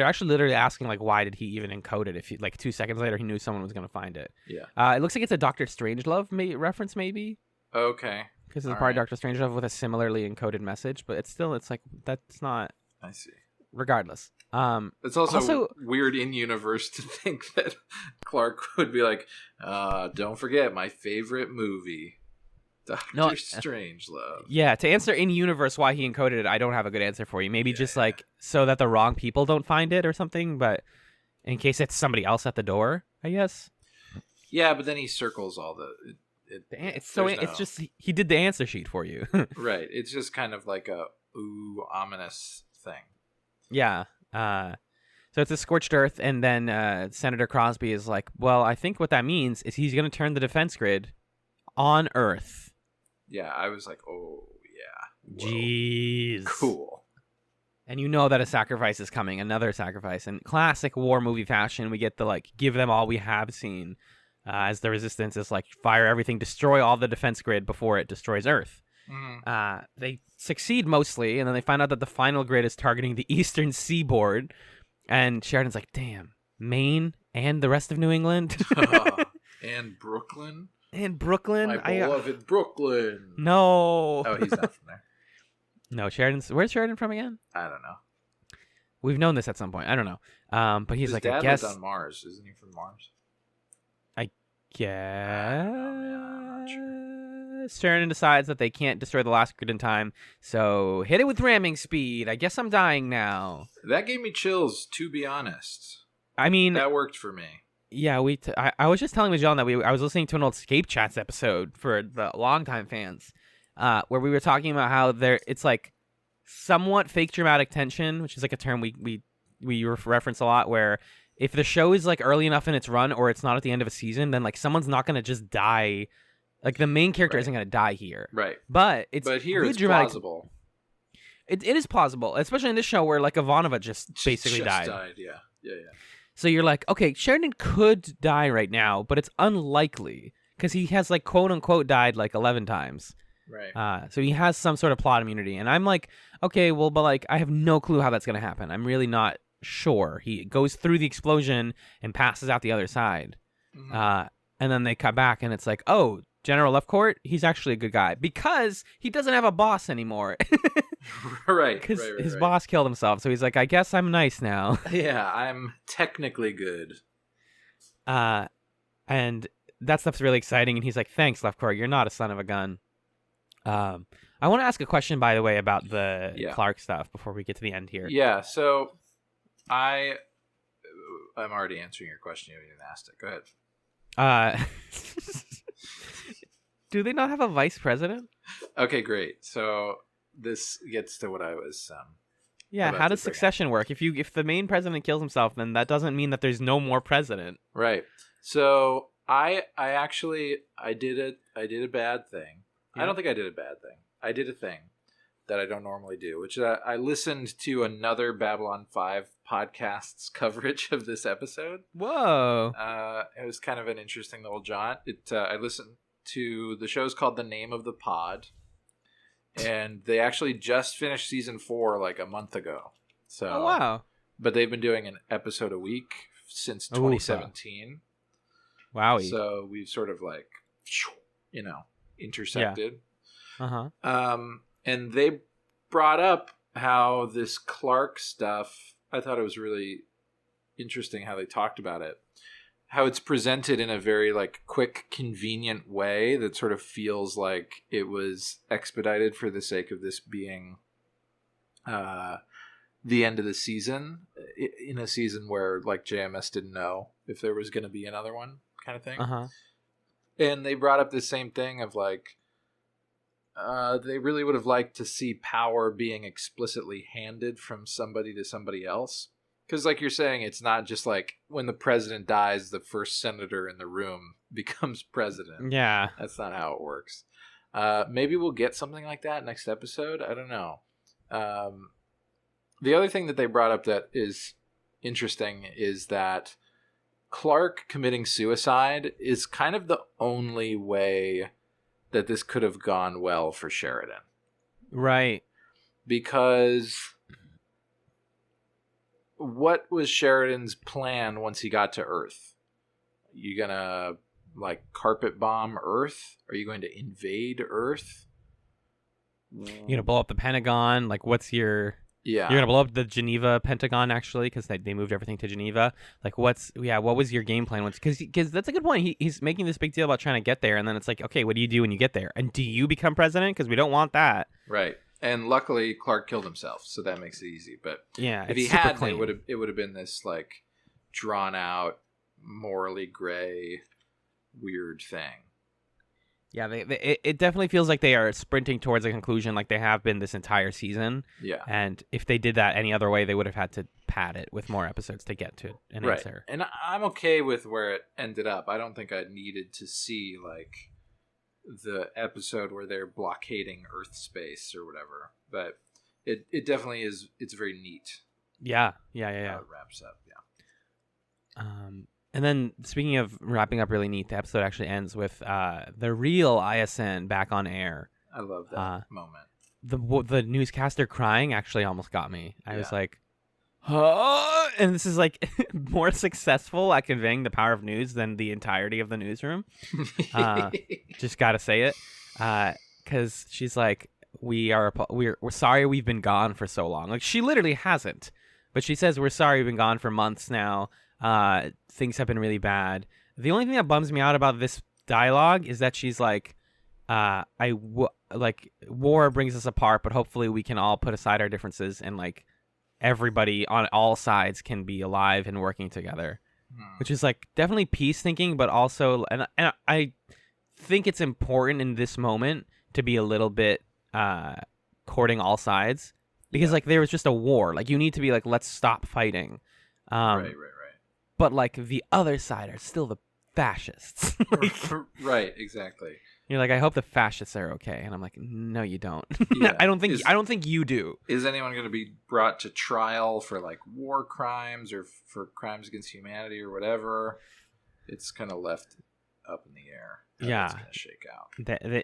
actually literally asking why did he even encode it if 2 seconds later he knew someone was going to find it. Yeah. It looks like it's a Dr. Strangelove reference maybe. Okay. Because it's probably Dr. Strangelove with a similarly encoded message, but it's that's not. I see. Regardless. It's also weird in universe to think that Clark would be don't forget my favorite movie. Dr. Strangelove. Yeah, to answer in universe why he encoded it, I don't have a good answer for you. Maybe just so that the wrong people don't find it or something, but in case it's somebody else at the door, I guess. Yeah, but then he circles all the it's just he did the answer sheet for you. Right. It's just kind of a ominous thing. Yeah. So it's a scorched earth, and then Senator Crosby is like, well, I think what that means is he's going to turn the defense grid on Earth. Yeah, I was like, oh, yeah. Whoa. Jeez. Cool. And you know that a sacrifice is coming, another sacrifice. In classic war movie fashion, we get the, give them all we have seen, as the resistance is fire everything, destroy all the defense grid before it destroys Earth. Mm-hmm. They succeed mostly, and then they find out that the final grid is targeting the eastern seaboard, and Sheridan's like, damn, Maine and the rest of New England? And Brooklyn? In Brooklyn, my beloved Brooklyn. No. Oh, he's not from there. No, where's Sheridan from again? I don't know. We've known this at some point. I don't know. But he's His dad I guess lived on Mars. Isn't he from Mars? I guess. I'm not sure. Sheridan decides that they can't destroy the last grid in time, so hit it with ramming speed. I guess I'm dying now. That gave me chills, to be honest. I mean, that worked for me. Yeah, I was just telling Magellan that I was listening to an old Escape Chats episode for the longtime fans, where we were talking about how it's somewhat fake dramatic tension, which is like a term we reference a lot, where if the show is like early enough in its run or it's not at the end of a season, then like someone's not going to just die. Like the main character isn't going to die here. Right. But here good it's dramatic... plausible. It is plausible, especially in this show where like Ivanova just basically died. Yeah. So you're like, okay, Sheridan could die right now, but it's unlikely because he has like quote unquote died like 11 times. Right. So he has some sort of plot immunity, and I'm like, okay, well, but like I have no clue how that's gonna happen. I'm really not sure. He goes through the explosion and passes out the other side, and then they cut back, and it's like, oh, General Lefcourt, he's actually a good guy because he doesn't have a boss anymore. Right. Because his boss killed himself, so he's like, I guess I'm nice now. Yeah, I'm technically good. And that stuff's really exciting, and he's like, thanks, Lefcourt, you're not a son of a gun. I want to ask a question, by the way, about the Clark stuff before we get to the end here. Yeah, so I'm already answering your question. You didn't ask it. Go ahead. Do they not have a vice president? Okay, great. So this gets to what I was. Yeah, how does succession work? If the main president kills himself, then that doesn't mean that there's no more president. Right. So I did a bad thing. Yeah. I don't think I did a bad thing. I did a thing that I don't normally do, which I listened to another Babylon 5 podcast's coverage of this episode. Whoa. It was kind of an interesting little jaunt. I listened to the show's called The Name of the Pod, and they actually just finished season 4 like a month ago. So, oh, wow. But they've been doing an episode a week since 2017. Wowie. So we've sort of like, intersected. Yeah. And they brought up how this Clark stuff, I thought it was really interesting how they talked about it. How it's presented in a very like quick, convenient way that sort of feels like it was expedited for the sake of this being the end of the season, in a season where like JMS didn't know if there was going to be another one, kind of thing. And they brought up the same thing of like they really would have liked to see power being explicitly handed from somebody to somebody else. Because like you're saying, it's not just like when the president dies, the first senator in the room becomes president. Yeah. That's not how it works. Maybe we'll get something like that next episode. I don't know. The other thing that they brought up that is interesting is that Clark committing suicide is kind of the only way that this could have gone well for Sheridan. Right. Because what was Sheridan's plan once he got to Earth? You gonna like carpet bomb Earth? Are you going to invade Earth? You're gonna blow up the Pentagon? Like, what's your... Yeah. You're gonna blow up the Geneva Pentagon, actually, because they moved everything to Geneva. Like, what was your game plan? Because that's a good point. He's making this big deal about trying to get there, and then it's like, okay, what do you do when you get there? And do you become president? Because we don't want that. Right. And luckily, Clark killed himself, so that makes it easy. But yeah, if he hadn't, it would have been this like drawn out, morally gray, weird thing. Yeah, it definitely feels like they are sprinting towards a conclusion, like they have been this entire season. Yeah, and if they did that any other way, they would have had to pad it with more episodes to get to an answer. And I'm okay with where it ended up. I don't think I needed to see like the episode where they're blockading Earth space or whatever, but it definitely is. It's very neat. Yeah. How it wraps up. Yeah. And then speaking of wrapping up really neat, the episode actually ends with the real ISN back on air. I love that moment. The newscaster crying actually almost got me. I was like, huh? And this is like more successful at conveying the power of news than the entirety of the newsroom. Just gotta say it, because she's like, we're sorry we've been gone for so long. Like, she literally hasn't, but she says we're sorry we've been gone for months now. Things have been really bad. The only thing that bums me out about this dialogue is that she's like, war brings us apart, but hopefully we can all put aside our differences and like everybody on all sides can be alive and working together, which is like definitely peace thinking, but also, and I think it's important in this moment to be a little bit courting all sides, because like there was just a war. Like you need to be like, let's stop fighting. Right. But like the other side are still the fascists. Right, exactly. You're like, I hope the fascists are okay, and I'm like, no, you don't. Yeah. I don't think you do. Is anyone going to be brought to trial for like war crimes or for crimes against humanity or whatever? It's kind of left up in the air. How it's going to shake out.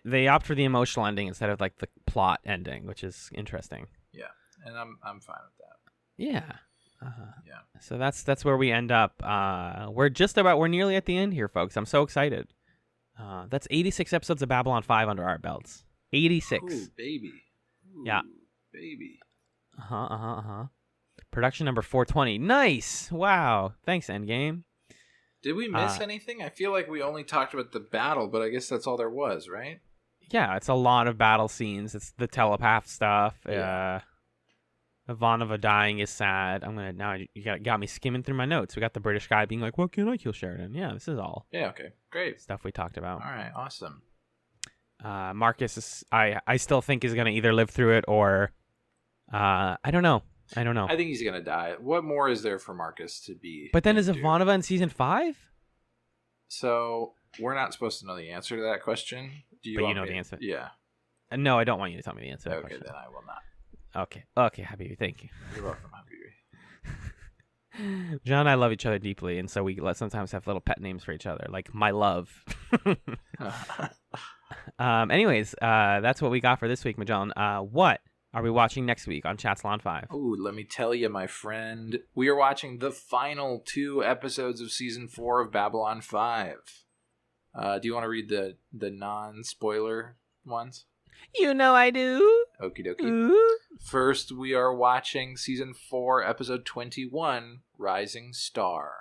They opt for the emotional ending instead of like the plot ending, which is interesting. Yeah, and I'm fine with that. Yeah. Yeah. So that's where we end up. We're nearly at the end here, folks. I'm so excited. That's 86 episodes of Babylon 5 under our belts. 86. Ooh, baby. Ooh, yeah. Baby. Production number 420. Nice. Wow. Thanks, Endgame. Did we miss anything? I feel like we only talked about the battle, but I guess that's all there was, right? Yeah, it's a lot of battle scenes. It's the telepath stuff. Yeah. Ivanova dying is sad. You got me skimming through my notes. We got the British guy being like, "What can I kill Sheridan?" Yeah, this is all. Yeah. Okay. Great stuff we talked about. All right. Awesome. Marcus is. I still think is going to either live through it or, I don't know. I think he's gonna die. What more is there for Marcus to be? But then is Ivanova in season 5? So we're not supposed to know the answer to that question. Do you? But you know the answer. Yeah. No, I don't want you to tell me the answer. To that okay, question. then I will not. Okay, Habibi, thank you. You're welcome, Habibi. John and I love each other deeply, and so we sometimes have little pet names for each other, like my love. Anyways, that's what we got for this week, Magellan. What are we watching next week on Chatzylon 5? Ooh, let me tell you, my friend. We are watching the final 2 episodes of Season 4 of Babylon 5. Do you want to read the non-spoiler ones? You know I do. Okie dokie. Ooh. First, we are watching Season 4, Episode 21, Rising Star.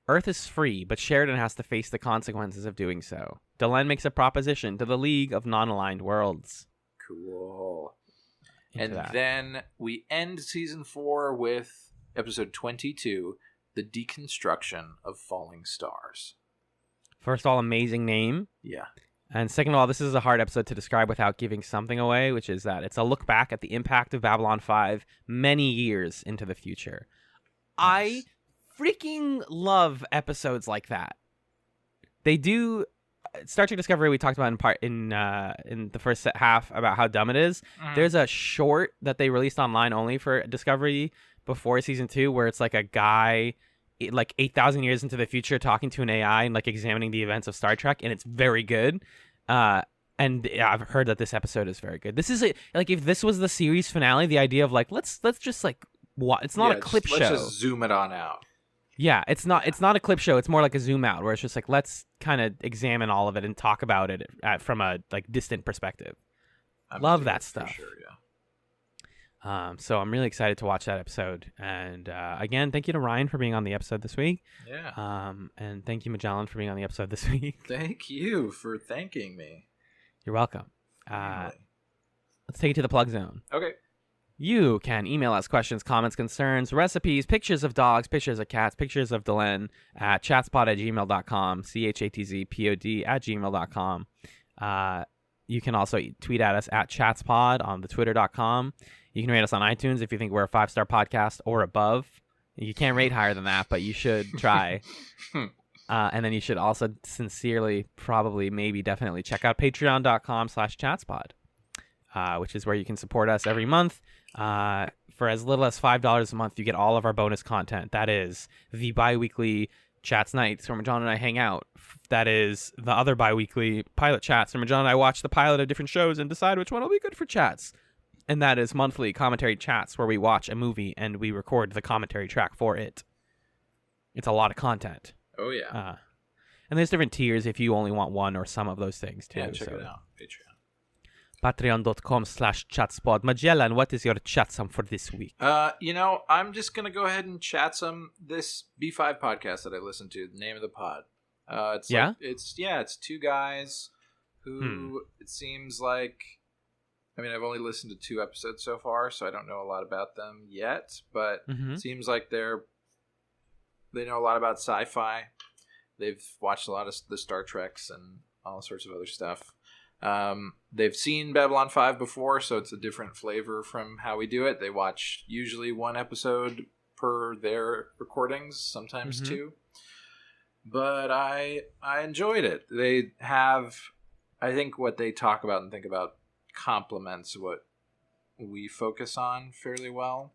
Earth is free, but Sheridan has to face the consequences of doing so. Delenn makes a proposition to the League of Non-Aligned Worlds. Cool. Then we end Season 4 with Episode 22, The Deconstruction of Falling Stars. First of all, amazing name. Yeah. And second of all, this is a hard episode to describe without giving something away, which is that it's a look back at the impact of Babylon 5 many years into the future. Nice. I freaking love episodes like that. They do. Star Trek Discovery, we talked about in the first half about how dumb it is. There's a short that they released online only for Discovery before season 2 where it's like a guy like 8,000 years into the future talking to an AI and like examining the events of Star Trek, and it's very good. And yeah, I've heard that this episode is very good. This is like if this was the series finale, the idea of like let's just like what it's not a clip show. Let's just zoom it on out. Yeah, it's not a clip show. It's more like a zoom out where it's just like let's kind of examine all of it and talk about it from a like distant perspective. Love that stuff. For sure, yeah. So I'm really excited to watch that episode. And again, thank you to Ryan for being on the episode this week. Yeah. And thank you, Magellan, for being on the episode this week. Thank you for thanking me. You're welcome. Let's take it to the plug zone. Okay. You can email us questions, comments, concerns, recipes, pictures of dogs, pictures of cats, pictures of Delenn at chatspod@gmail.com, chatzpod@gmail.com. You can also tweet at us at chatspod on the twitter.com. You can rate us on iTunes if you think we're a 5-star podcast or above. You can't rate higher than that, but you should try. And then you should also sincerely, probably, maybe, definitely check out patreon.com/chatspod, which is where you can support us every month. For as little as $5 a month, you get all of our bonus content. That is the bi-weekly Chats Nights where John and I hang out. That is the other bi-weekly pilot chats where John and I watch the pilot of different shows and decide which one will be good for chats. And that is monthly commentary chats where we watch a movie and we record the commentary track for it. It's a lot of content. Oh, yeah. And there's different tiers if you only want one or some of those things, too. Yeah, check it out. Patreon. Patreon.com/chatspod. Magellan, what is your chatsum for this week? I'm just going to go ahead and chatsum this B5 podcast that I listened to, the name of the pod. It's 2 guys who it seems like, I mean, I've only listened to 2 episodes so far, so I don't know a lot about them yet, but it seems like they know a lot about sci-fi. They've watched a lot of the Star Treks and all sorts of other stuff. They've seen Babylon 5 before, so it's a different flavor from how we do it. They watch usually one episode per their recordings, sometimes two. But I enjoyed it. They have, I think what they talk about and think about complements what we focus on fairly well.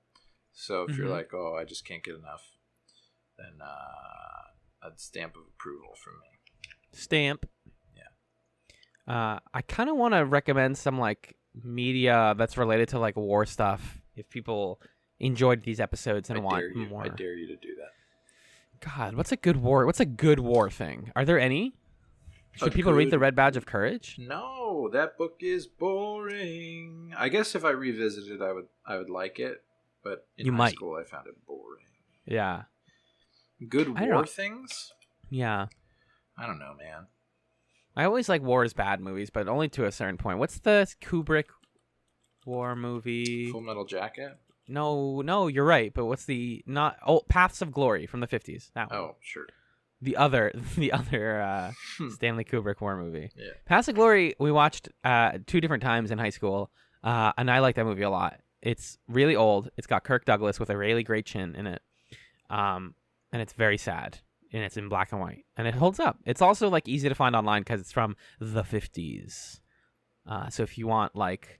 So if you're like, oh, I just can't get enough, then a stamp of approval from me. Stamp. I kind of want to recommend some like media that's related to like war stuff. If people enjoyed these episodes and want more, I dare you to do that. God, what's a good war thing? Are there any? Should people read The Red Badge of Courage? No, that book is boring. I guess if I revisited, I would like it, but in high school I found it boring. Yeah. Good war things? Yeah. I don't know, man. I always like war as bad movies, but only to a certain point. What's the Kubrick war movie? Full Metal Jacket? No, you're right. But what's the Paths of Glory from the 50s? That one. Oh, sure. The other Stanley Kubrick war movie. Yeah. Paths of Glory we watched 2 different times in high school, and I like that movie a lot. It's really old. It's got Kirk Douglas with a really great chin in it, and it's very sad. And it's in black and white, and it holds up. It's also like easy to find online because it's from the 50s. So if you want like,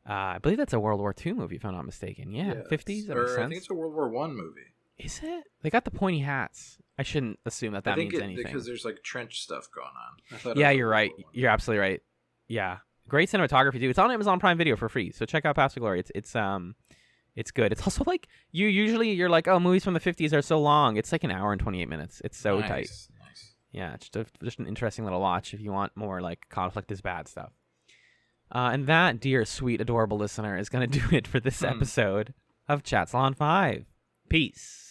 I believe that's a World War II movie, if I'm not mistaken. Yeah, 50s. That makes sense. I think it's a World War I movie. Is it? They got the pointy hats. I shouldn't assume that means anything because there's like trench stuff going on. Yeah, you're right. You're absolutely right. Yeah, great cinematography too. It's on Amazon Prime Video for free, so check out Paths of Glory. It's good. It's also like you're like, oh, movies from the 50s are so long. It's like an hour and 28 minutes. It's so tight. Nice. Yeah, it's just an interesting little watch if you want more like conflict is bad stuff. And that, dear, sweet, adorable listener, is going to do it for this episode of Chatzylon 5. Peace.